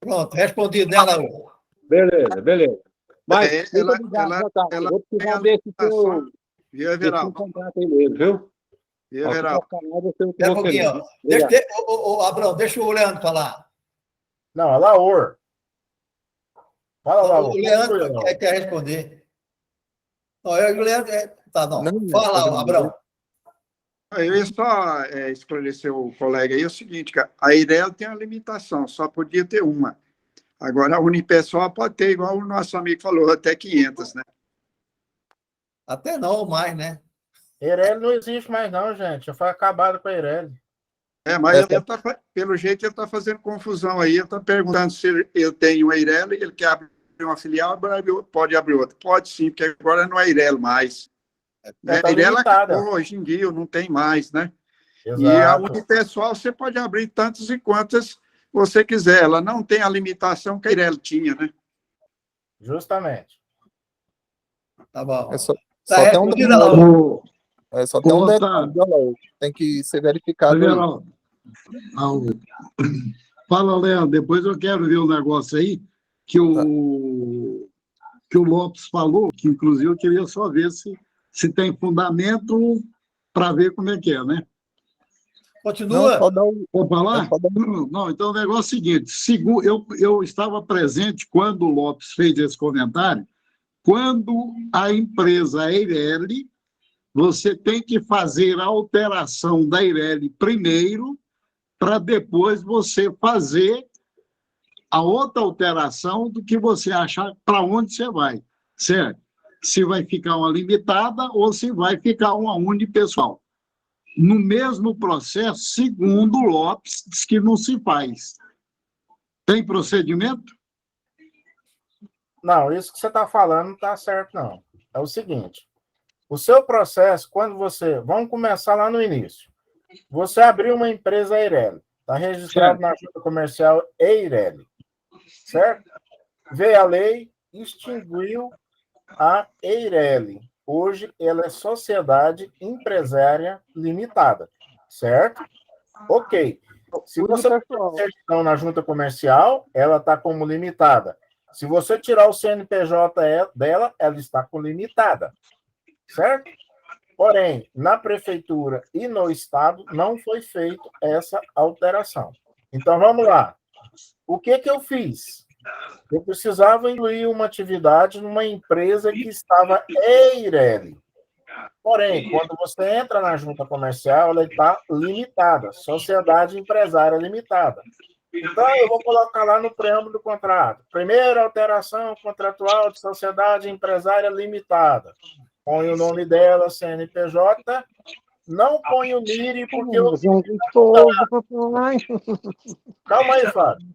Pronto, respondido, né, Laú? Beleza. Mas, muito obrigado, Otávio. Vou precisar desse seu contrato aí mesmo, viu? Abrão, deixa o Leandro falar. Não, a Laor. Fala lá, O Leandro quer responder. Não, o Leandro... Tá, não. Fala, Abrão. Eu ia só esclarecer o colega aí, é o seguinte, cara, a Eireli tem uma limitação, só podia ter uma. Agora, a Unipessoal pode ter, igual o nosso amigo falou, até 500, né? Até não, mais, né? Eireli não existe mais não, gente. Já foi acabado com a Eireli. Mas pelo jeito ele está fazendo confusão aí, ele está perguntando se ele tem uma Eireli, ele quer abrir uma filial, pode abrir outra. Pode sim, porque agora não é Eireli mais. Tá Eireli limitada. acabou, hoje em dia não tem mais, né? Exato. E a Unipessoal você pode abrir tantas e quantas você quiser. Ela não tem a limitação que a Eireli tinha, né? Justamente. Tá bom. Só Tá tem um respondida, detalhe. Laura. Só tem um detalhe, Laura, tem que ser verificado. Fala, Leandro, depois eu quero ver um negócio aí que o Lopes falou, que inclusive eu queria só ver se tem fundamento para ver como é que é, né? Continua. Pode falar? Não, então o negócio é o seguinte, eu estava presente quando o Lopes fez esse comentário, quando a empresa Eireli, você tem que fazer a alteração da Eireli primeiro, para depois você fazer a outra alteração do que você achar para onde você vai, certo? Se vai ficar uma limitada ou se vai ficar uma unipessoal. No mesmo processo, segundo o Lopes, diz que não se faz. Tem procedimento? Não, isso que você está falando não está certo, não. É o seguinte, o seu processo, quando você... Vamos começar lá no início. Você abriu uma empresa Eireli, está registrado na junta comercial Eireli, certo? Veio a lei, extinguiu a Eireli. Hoje ela é sociedade empresária limitada, certo? Ok. Se você tirar certidão na junta comercial, ela está como limitada. Se você tirar o CNPJ dela, ela está com limitada, certo? Porém, na prefeitura e no estado não foi feita essa alteração. Então, vamos lá. O que eu fiz? Eu precisava incluir uma atividade numa empresa que estava Eireli. Porém, quando você entra na junta comercial, ela está limitada, sociedade empresária limitada. Então, eu vou colocar lá no preâmbulo do contrato. Primeira alteração contratual de sociedade empresária limitada. Põe o nome dela, CNPJ. Não põe o NIRI, porque eu... Calma aí, Fábio.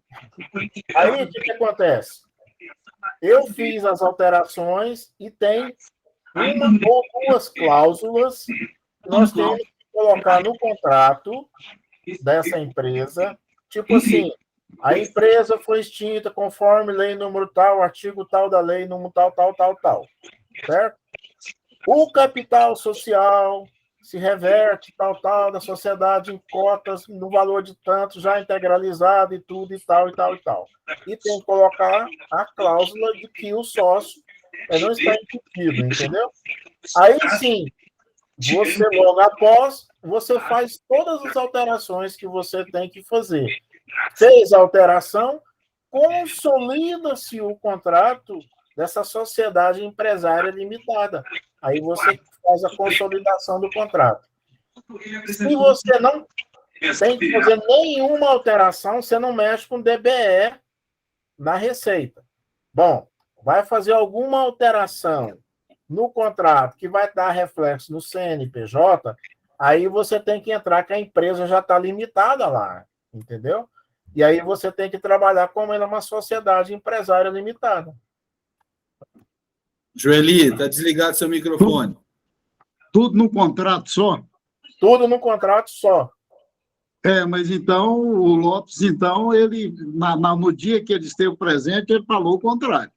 Aí, o que acontece? Eu fiz as alterações e tem uma ou duas cláusulas que nós temos que colocar no contrato dessa empresa. Tipo assim, a empresa foi extinta conforme lei número tal, artigo tal da lei número tal. Certo? O capital social se reverte, tal, da sociedade em cotas no valor de tanto, já integralizado e tudo, e tal. E tem que colocar a cláusula de que o sócio não está impedido, entendeu? Aí sim, você logo após, você faz todas as alterações que você tem que fazer. Fez a alteração, consolida-se o contrato dessa sociedade empresária limitada. Aí você faz a consolidação do contrato. Se você não tem que fazer nenhuma alteração, você não mexe com DBE na Receita. Bom, vai fazer alguma alteração no contrato que vai dar reflexo no CNPJ, aí você tem que entrar que a empresa já está limitada lá, entendeu? E aí você tem que trabalhar como ela é uma sociedade empresária limitada. Joeli, está desligado seu microfone. Tudo no contrato só? Tudo no contrato só. Mas então, o Lopes, então, ele, no dia que ele esteve presente, ele falou o contrário,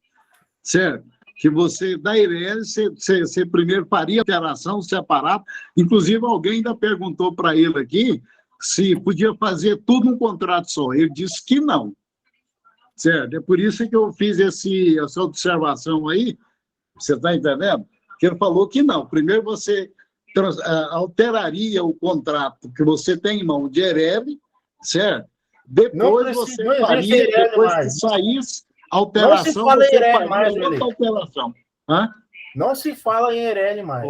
certo? Que você, da Eireli, você primeiro faria alteração separada, inclusive alguém ainda perguntou para ele aqui se podia fazer tudo num contrato só. Ele disse que não, certo? É por isso que eu fiz essa observação aí, você está entendendo? Que ele falou que não. Primeiro você alteraria o contrato que você tem em mão de Eireli, certo? Depois você faria, depois que saísse, alteração, Não se fala em você Eireli faria mais, outra Eli. alteração. Hã? Não se fala em Eireli mais.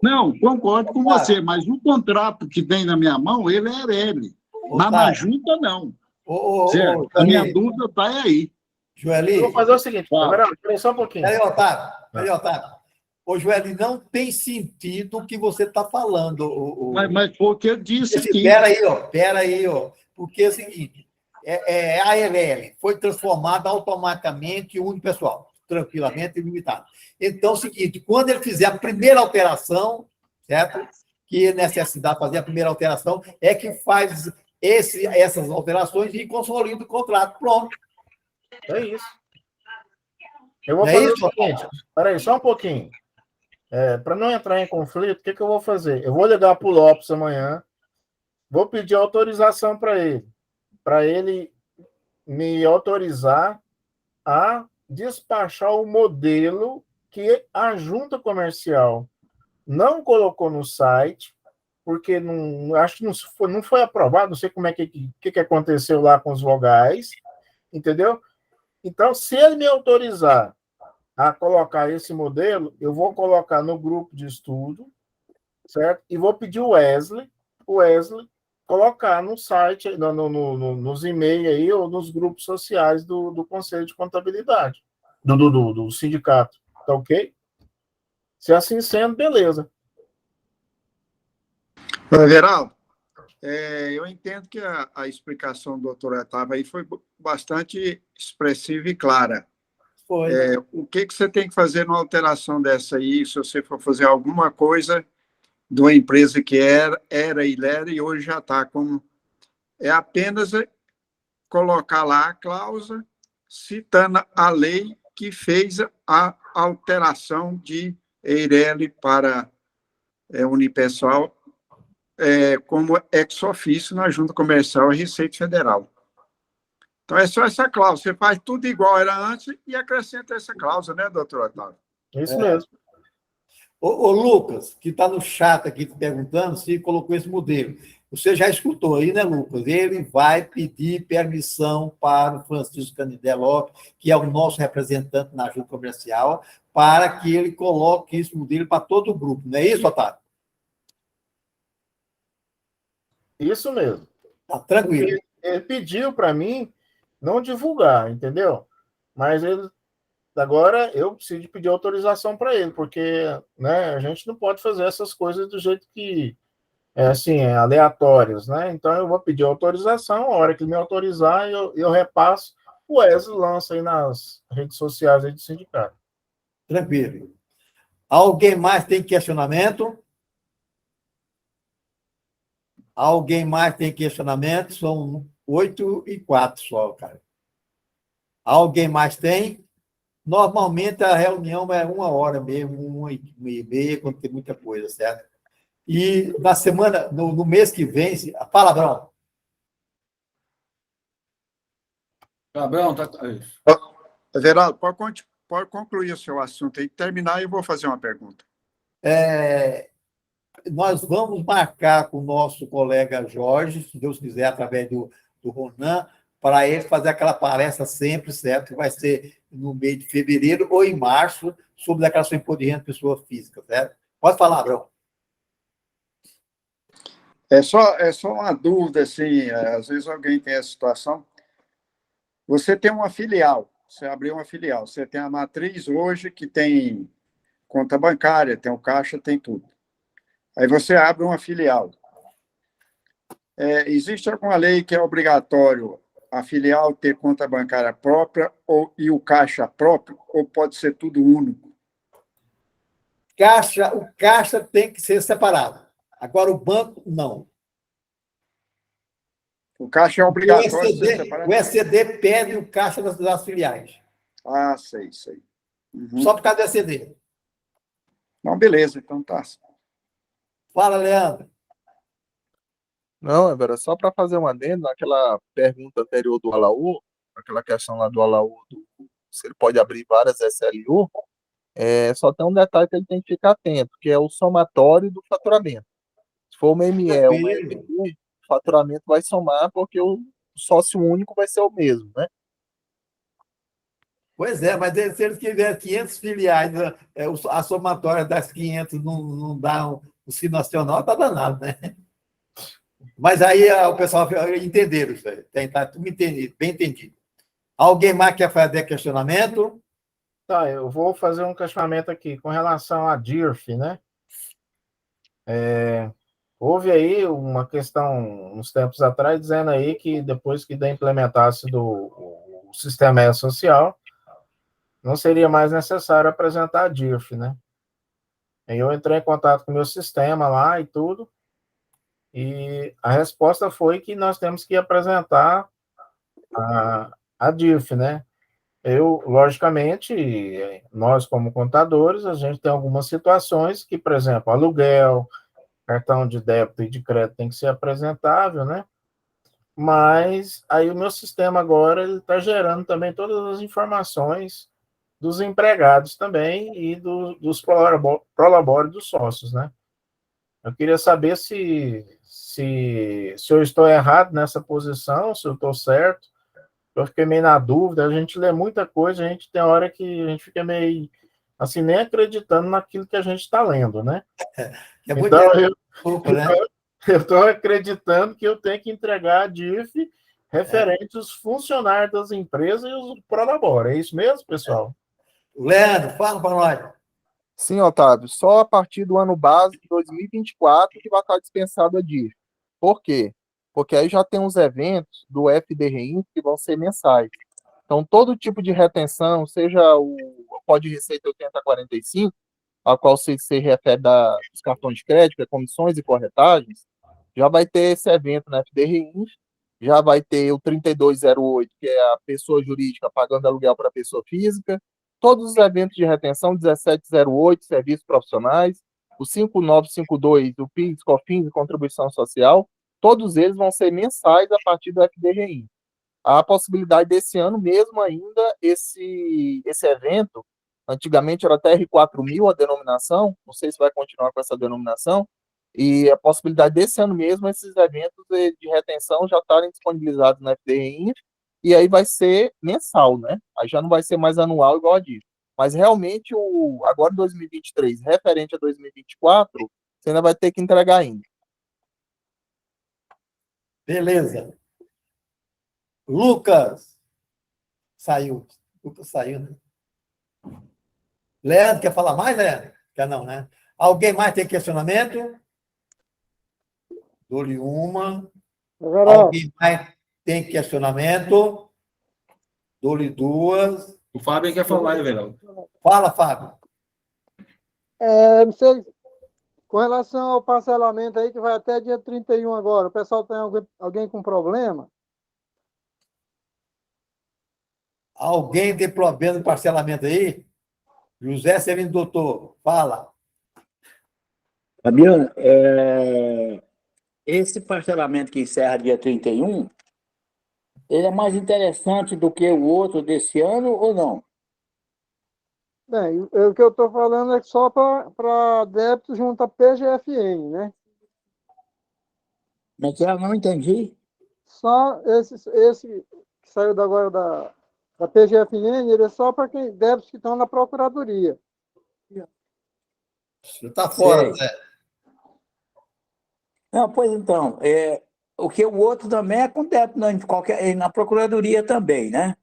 Não, concordo com você, mas o contrato que tem na minha mão, ele é Eireli. Na junta, não. Certo? A minha dúvida está aí. Joeli. Eu vou fazer o seguinte, Fala. espera só um pouquinho. Peraí, Otávio. Ô, Joeli, não tem sentido o que você está falando. Mas foi o que eu disse aqui. Pera aí, ó. Porque é o seguinte, a Eireli foi transformada automaticamente em unipessoal, tranquilamente e limitado. Então, é o seguinte, quando ele fizer a primeira alteração, certo? Que é necessidade de fazer a primeira alteração, é que faz essas alterações e consolida o contrato. Pronto. É isso. Eu vou fazer o seguinte, espera aí, só um pouquinho. Para não entrar em conflito, o que eu vou fazer? Eu vou ligar para o Lopes amanhã, vou pedir autorização para ele me autorizar a despachar o modelo que a junta comercial não colocou no site, porque acho que não foi aprovado, não sei como é que aconteceu lá com os vogais, entendeu? Então, se ele me autorizar a colocar esse modelo, eu vou colocar no grupo de estudo, certo? E vou pedir o Wesley colocar no site, nos e-mails aí, ou nos grupos sociais do Conselho de Contabilidade, do sindicato. Tá ok? Se assim sendo, beleza. Everaldo, eu entendo que a explicação do doutor Otávio aí foi bastante expressiva e clara. O que você tem que fazer numa alteração dessa aí, se você for fazer alguma coisa de uma empresa que era e hoje já está como... É apenas colocar lá a cláusula citando a lei que fez a alteração de Eireli para unipessoal como ex-ofício na Junta Comercial e Receita Federal. Então, é só essa cláusula. Você faz tudo igual era antes e acrescenta essa cláusula, né, doutor Otávio? Isso mesmo. O Lucas, que está no chat aqui te perguntando se colocou esse modelo. Você já escutou aí, né, Lucas? Ele vai pedir permissão para o Francisco Canindé Lopes, que é o nosso representante na Junta Comercial, para que ele coloque esse modelo para todo o grupo. Não é isso, Otávio? Isso mesmo. Tá tranquilo. Ele pediu para mim não divulgar, entendeu? Mas agora eu preciso pedir autorização para ele, porque, né, a gente não pode fazer essas coisas do jeito que aleatórias, né? Então eu vou pedir autorização, a hora que ele me autorizar, eu repasso, o Wesley lança aí nas redes sociais aí do sindicato. Tranquilo. Alguém mais tem questionamento? Alguém mais tem questionamento? São 8h04 só, cara. Alguém mais tem? Normalmente a reunião é 1 hora mesmo, 1h30, quando tem muita coisa, certo? E na semana, no mês que vem, fala, Brão. Brão, tá. Everaldo, pode concluir o seu assunto aí, terminar e eu vou fazer uma pergunta. Nós vamos marcar com o nosso colega Jorge, se Deus quiser, através do Ronan, para ele fazer aquela palestra sempre, certo? Que vai ser no mês de fevereiro ou em março, sobre declaração de imposto de renda de pessoa física, certo? Pode falar, Brão. É só uma dúvida, assim, às vezes alguém tem essa situação. Você tem uma filial, você abriu uma filial, você tem a matriz hoje que tem conta bancária, tem o caixa, tem tudo. Aí você abre uma filial. Existe alguma lei que é obrigatório a filial ter conta bancária própria e o caixa próprio, ou pode ser tudo único? O caixa tem que ser separado. Agora, o banco, não. O caixa é obrigatório ser separado? O ECD pede o caixa das filiais. Ah, sei. Uhum. Só por causa do ECD. Não, beleza, então tá. Fala, Leandro. Não, era só para fazer um adendo naquela pergunta anterior do Alaú, aquela questão lá do Alaú, se ele pode abrir várias SLU, só tem um detalhe que ele tem que ficar atento, que é o somatório do faturamento. Se for uma ME ou uma ME, o faturamento vai somar porque o sócio único vai ser o mesmo, né? Pois é, mas se eles quiserem 500 filiais, a somatória das 500 não dá o Simples Nacional, está danado, né? Mas aí o pessoal entenderam isso aí. Está tudo entendido, bem entendido. Alguém mais quer fazer questionamento? Tá, eu vou fazer um questionamento aqui com relação à DIRF, né? Houve aí uma questão, uns tempos atrás, dizendo aí que depois que implementasse o sistema E-Social, não seria mais necessário apresentar a DIRF, né? Aí eu entrei em contato com o meu sistema lá e tudo, e a resposta foi que nós temos que apresentar a DIRF, né? Logicamente, nós como contadores, a gente tem algumas situações que, por exemplo, aluguel, cartão de débito e de crédito tem que ser apresentável, né? Mas aí o meu sistema agora está gerando também todas as informações dos empregados também e dos prolabore dos sócios, né? Eu queria saber se eu estou errado nessa posição, se eu estou certo. Eu fiquei meio na dúvida, a gente lê muita coisa, a gente tem hora que a gente fica meio, assim, nem acreditando naquilo que a gente está lendo, né? Muito né? Eu estou acreditando que eu tenho que entregar a DIRF referente aos funcionários das empresas e os prolabore. É isso mesmo, pessoal? Leandro, fala para nós. Sim, Otávio, só a partir do ano base de 2024 que vai estar dispensado a DIRF. Por quê? Porque aí já tem uns eventos do FDRI que vão ser mensais. Então, todo tipo de retenção, seja o Código de Receita 8045, ao qual se refere dos cartões de crédito, comissões e corretagens, já vai ter esse evento na FDRI, já vai ter o 3208, que é a pessoa jurídica pagando aluguel para a pessoa física, todos os eventos de retenção, 1708, serviços profissionais, o 5952, o PIS, COFINS e contribuição social, todos eles vão ser mensais a partir do FDRI. Há a possibilidade desse ano mesmo ainda, esse evento, antigamente era até R4000 a denominação, não sei se vai continuar com essa denominação, e a possibilidade desse ano mesmo, esses eventos de retenção já estarem disponibilizados na FDRI, e aí vai ser mensal, né? Aí já não vai ser mais anual igual a disso. Mas realmente, agora 2023, referente a 2024, você ainda vai ter que entregar ainda. Beleza. Lucas saiu, né? Leandro, quer falar mais, Leandro? Quer não, né? Alguém mais tem questionamento? Dou-lhe uma. Alguém mais tem questionamento? Dou-lhe duas. O Fábio quer falar, Everaldo. Fala, Fábio. Não sei, com relação ao parcelamento aí, que vai até dia 31 agora, o pessoal tem alguém com problema? Alguém tem problema de parcelamento aí? José Severino Doutor, fala. Fabiano, esse parcelamento que encerra dia 31, ele é mais interessante do que o outro desse ano ou não? Bem, o que eu estou falando é só para débito junto à PGFN, né? Mas eu não entendi. Só esse que saiu agora da PGFN, ele é só para quem débitos que estão na Procuradoria. Você está fora, Zé. Não, pois então, o que o outro também é com débito na Procuradoria também, né?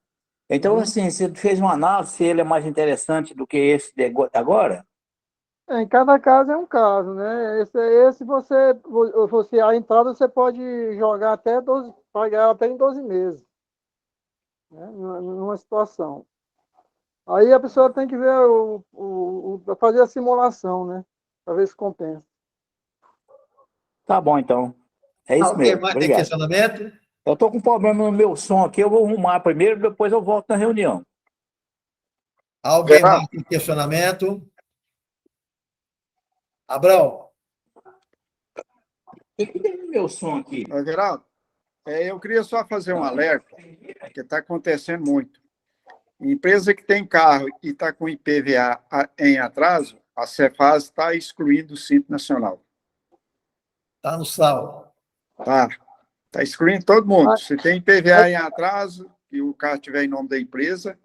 Então, assim, você fez uma análise se ele é mais interessante do que esse de agora? Em cada caso é um caso, né? Esse você a entrada você pode jogar até 12, pagar até em 12 meses, né? Numa situação. Aí a pessoa tem que ver fazer a simulação, né? Para ver se compensa. Tá bom, então. É isso Alguém mesmo. mais Obrigado. tem questionamento? Eu estou com problema no meu som aqui, eu vou arrumar primeiro, depois eu volto na reunião. Alguém mais tem questionamento? Abrão. O que tem no meu som aqui? Geraldo, eu queria só fazer um alerta, que está acontecendo muito. Empresa que tem carro e está com IPVA em atraso, a Cefaz está excluindo o Simples Nacional. Está no sal. Está excluindo todo mundo. Se tem IPVA em atraso e o carro estiver em nome da empresa,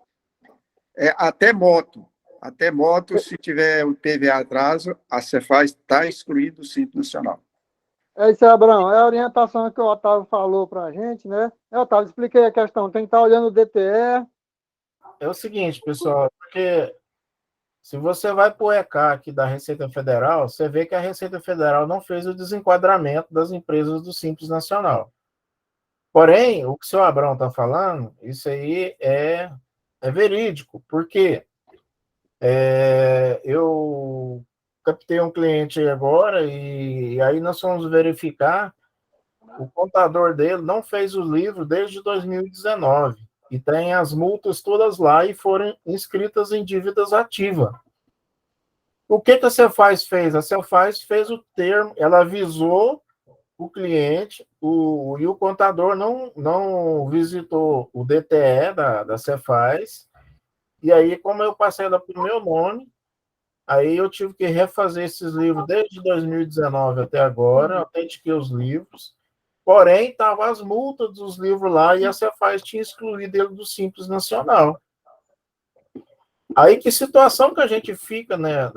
Até moto. Até moto, se tiver o IPVA atraso, a Cefaz está excluído do Simples Nacional. É isso, Abrão. É a orientação que o Otávio falou para a gente, né? Otávio, expliquei a questão. Tem que estar olhando o DTE. É o seguinte, pessoal, porque se você vai para o ECAC da Receita Federal, você vê que a Receita Federal não fez o desenquadramento das empresas do Simples Nacional. Porém, o que o seu Abrão está falando, isso aí é verídico, porque eu captei um cliente agora e aí nós fomos verificar, o contador dele não fez o livro desde 2019 e tem as multas todas lá e foram inscritas em dívidas ativas. O que a Cefaz fez? A Cefaz fez o termo, ela avisou o cliente e o contador não visitou o DTE da Cefaz, e aí, como eu passei ela para o meu nome, aí eu tive que refazer esses livros desde 2019 até agora, autentiquei os livros, porém, estavam as multas dos livros lá e a Cefaz tinha excluído ele do Simples Nacional. Aí, que situação que a gente fica, né,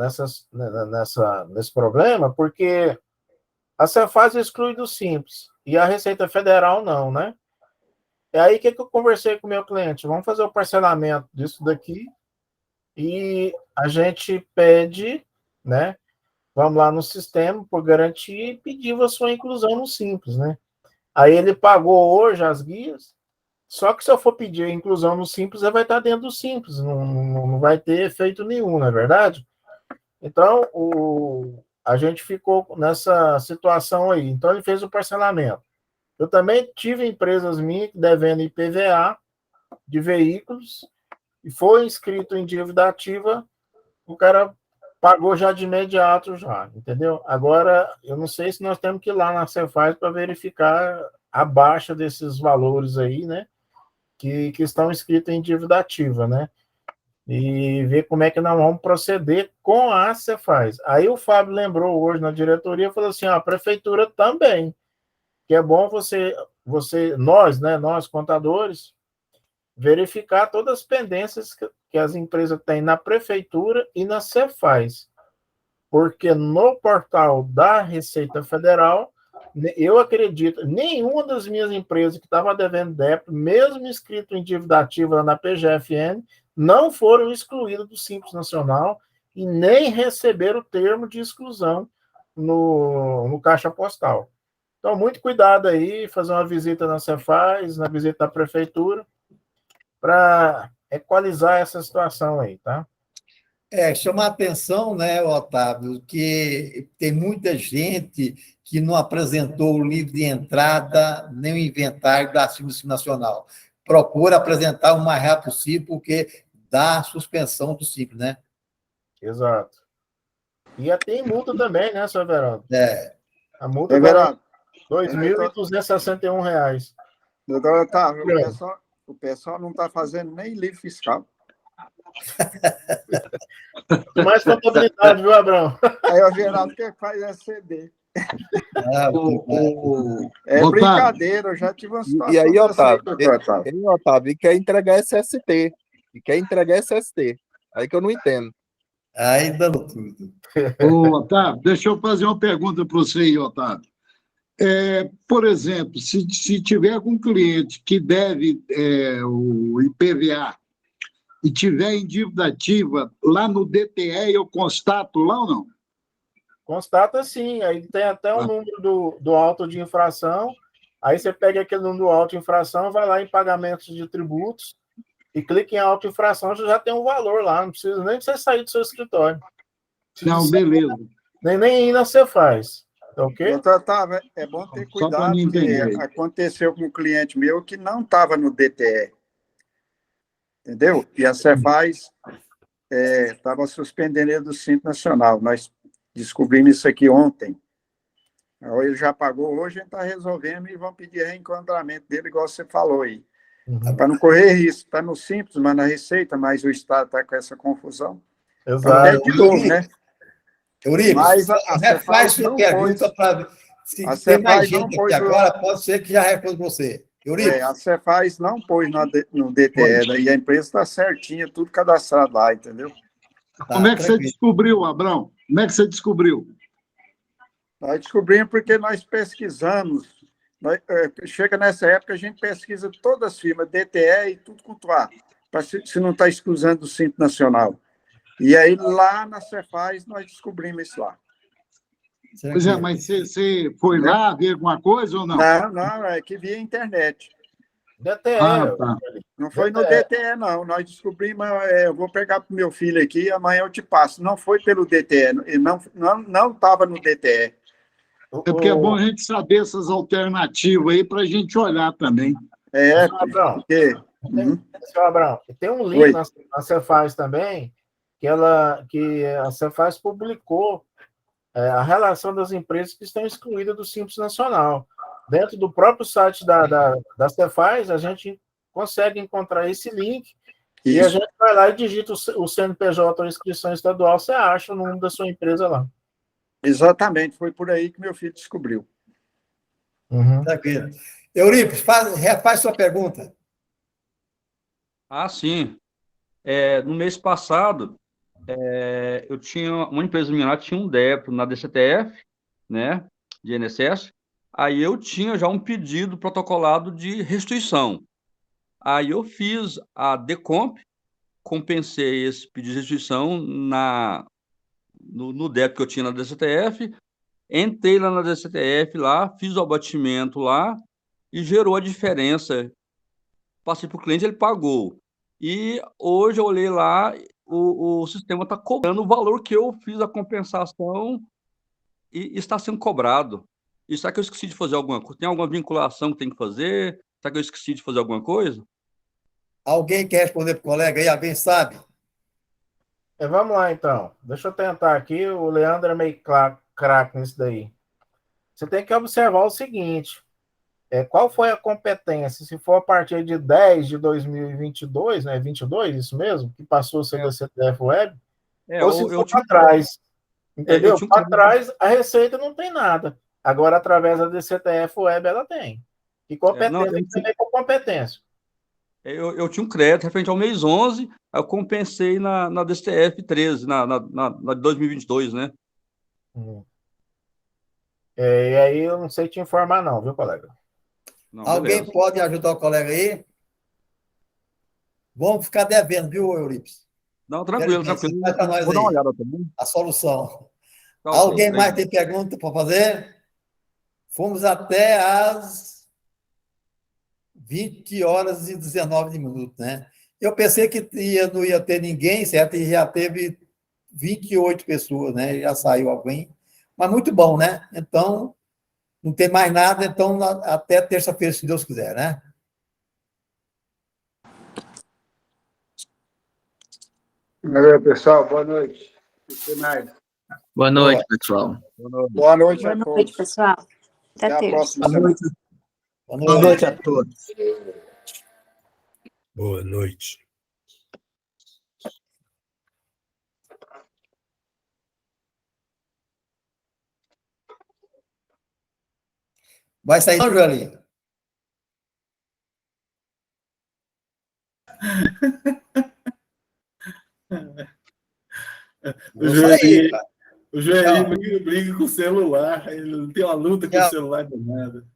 nesse problema, porque a Cefaz exclui do Simples e a Receita Federal não, né? E aí, o que eu conversei com o meu cliente? Vamos fazer o parcelamento disso daqui e a gente pede, né? Vamos lá no sistema, por garantia, e pedimos a sua inclusão no Simples, né? Aí ele pagou hoje as guias, só que se eu for pedir a inclusão no Simples, ele vai estar dentro do Simples, não vai ter efeito nenhum, não é verdade? Então, a gente ficou nessa situação aí. Então, ele fez o parcelamento. Eu também tive empresas minhas devendo IPVA de veículos e foi inscrito em dívida ativa, o cara pagou já de imediato já, entendeu? Agora, eu não sei se nós temos que ir lá na Cefaz para verificar a baixa desses valores aí, né, que estão inscritos em dívida ativa, né, e ver como é que nós vamos proceder com a Cefaz. Aí o Fábio lembrou hoje na diretoria, falou assim, a prefeitura também, que é bom nós contadores, verificar todas as pendências que as empresas têm na prefeitura e na Cefaz. Porque no portal da Receita Federal, eu acredito, nenhuma das minhas empresas que estava devendo débito, mesmo inscrito em dívida ativa na PGFN, não foram excluídas do Simples Nacional e nem receberam o termo de exclusão no Caixa Postal. Então, muito cuidado aí, fazer uma visita na Cefaz, na visita da prefeitura, para equalizar essa situação aí, tá? Chama a atenção, né, Otávio, que tem muita gente que não apresentou o livro de entrada nem o inventário da Simples Nacional. Procura apresentar o mais rápido possível, porque dá suspensão do Simples, né? Exato. E tem multa também, né, seu Everaldo? A multa É verdade. R$ 2.261. Doutor Otávio, o pessoal não está fazendo nem livro fiscal. Mais contabilidade, viu, Abrão? Aí o Geraldo que faz SCD. É Otávio, brincadeira, eu já tive uma situação. E aí, Otávio, Otávio. e quer entregar SST. Aí que eu não entendo. Aí dando tudo. Ô, Otávio, deixa eu fazer uma pergunta para você aí, Otávio. Por exemplo, se tiver algum cliente que deve o IPVA e tiver em dívida ativa, lá no DTE eu constato lá ou não? Constata sim, aí tem até o número do auto de infração, aí você pega aquele número do auto de infração, vai lá em pagamentos de tributos e clica em auto infração, já tem um valor lá, não precisa nem de você sair do seu escritório. Não, beleza. Nem ir na Cefaz, tá ok? Doutor Otávio, é bom ter cuidado, porque aconteceu com um cliente meu que não estava no DTE, entendeu? E a Cefaz estava suspendendo ele do Simples Nacional. Nós descobrimos isso aqui ontem. Ele já pagou hoje, a gente está resolvendo e vamos pedir reenquadramento dele, igual você falou aí. Para não correr risco. Está no Simples, mas na Receita, mas o Estado está com essa confusão. Exato. Então, de novo, né? Eurico, mas a faz sua pergunta para... Se tem mais gente aqui agora, pode ser que já responda você. Euripides. A Cefaz não pôs no DTE, e a empresa está certinha, tudo cadastrado lá, entendeu? Como é que você descobriu, Abrão? Como é que você descobriu? Nós descobrimos porque nós pesquisamos. Chega nessa época, a gente pesquisa todas as firmas, DTE e tudo quanto há, para se não está exclusando o Simples Nacional. E aí, lá na Cefaz, nós descobrimos isso lá. Pois é, mas você foi lá ver alguma coisa ou não? Não, é que via internet. DTE. Tá. Não foi no DTE, não. Nós descobrimos, eu vou pegar para o meu filho aqui, amanhã eu te passo. Não foi pelo DTE, não estava no DTE. É porque é bom a gente saber essas alternativas aí para a gente olhar também. Abrão, porque... Seu Abrão, tem um link na Cefaz também, que a Cefaz publicou a relação das empresas que estão excluídas do Simples Nacional. Dentro do próprio site da Cefaz, a gente consegue encontrar esse link e a gente vai lá e digita o CNPJ ou inscrição estadual, você acha o nome da sua empresa lá. Exatamente, foi por aí que meu filho descobriu. Tranquilo. Euripides, refaz sua pergunta. Sim. No mês passado, eu tinha uma empresa minha lá, tinha um débito na DCTF, né, de INSS. Aí eu tinha já um pedido protocolado de restituição. Aí eu fiz a Decomp, compensei esse pedido de restituição no débito que eu tinha na DCTF, entrei lá na DCTF, lá, fiz o abatimento lá e gerou a diferença. Passei para o cliente, ele pagou. E hoje eu olhei lá, o sistema está cobrando o valor que eu fiz a compensação e está sendo cobrado. E será que eu esqueci de fazer alguma coisa? Tem alguma vinculação que tem que fazer? Será que eu esqueci de fazer alguma coisa? Alguém quer responder para o colega aí? Alguém sabe? Vamos lá, então. Deixa eu tentar aqui. O Leandro é meio craque nisso daí. Você tem que observar o seguinte. Qual foi a competência? Se for a partir de 10 de 2022, né? 22, isso mesmo? Que passou a ser da CTF Web? Ou se for para trás. Entendeu? Para trás, a Receita não tem nada. Agora, através da DCTF Web, ela tem. E competência tem que ver com competência. Eu tinha um crédito referente ao mês 11, aí eu compensei na DCTF 13, na 2022, né? E aí eu não sei te informar não, viu, colega? Não, Alguém beleza. pode ajudar o colega aí? Vamos ficar devendo, viu, Euripides? Não, tranquilo. Vai para nós Vou dar uma aí olhada também. a solução. Tá, Alguém ok, mais tem pergunta para fazer? Fomos até às 20 horas e 19 minutos, né? Eu pensei que não ia ter ninguém, certo? E já teve 28 pessoas, né? Já saiu alguém. Mas muito bom, né? Então, não tem mais nada, então até terça-feira, se Deus quiser, né? Pessoal, boa noite. Até mais. Boa noite, pessoal. Boa noite a Boa todos. noite, pessoal. Até a próxima semana. Boa noite a todos. Boa noite. Vai sair, não, Joalinho? O Joalinho briga com o celular, ele não tem uma luta com o celular de nada.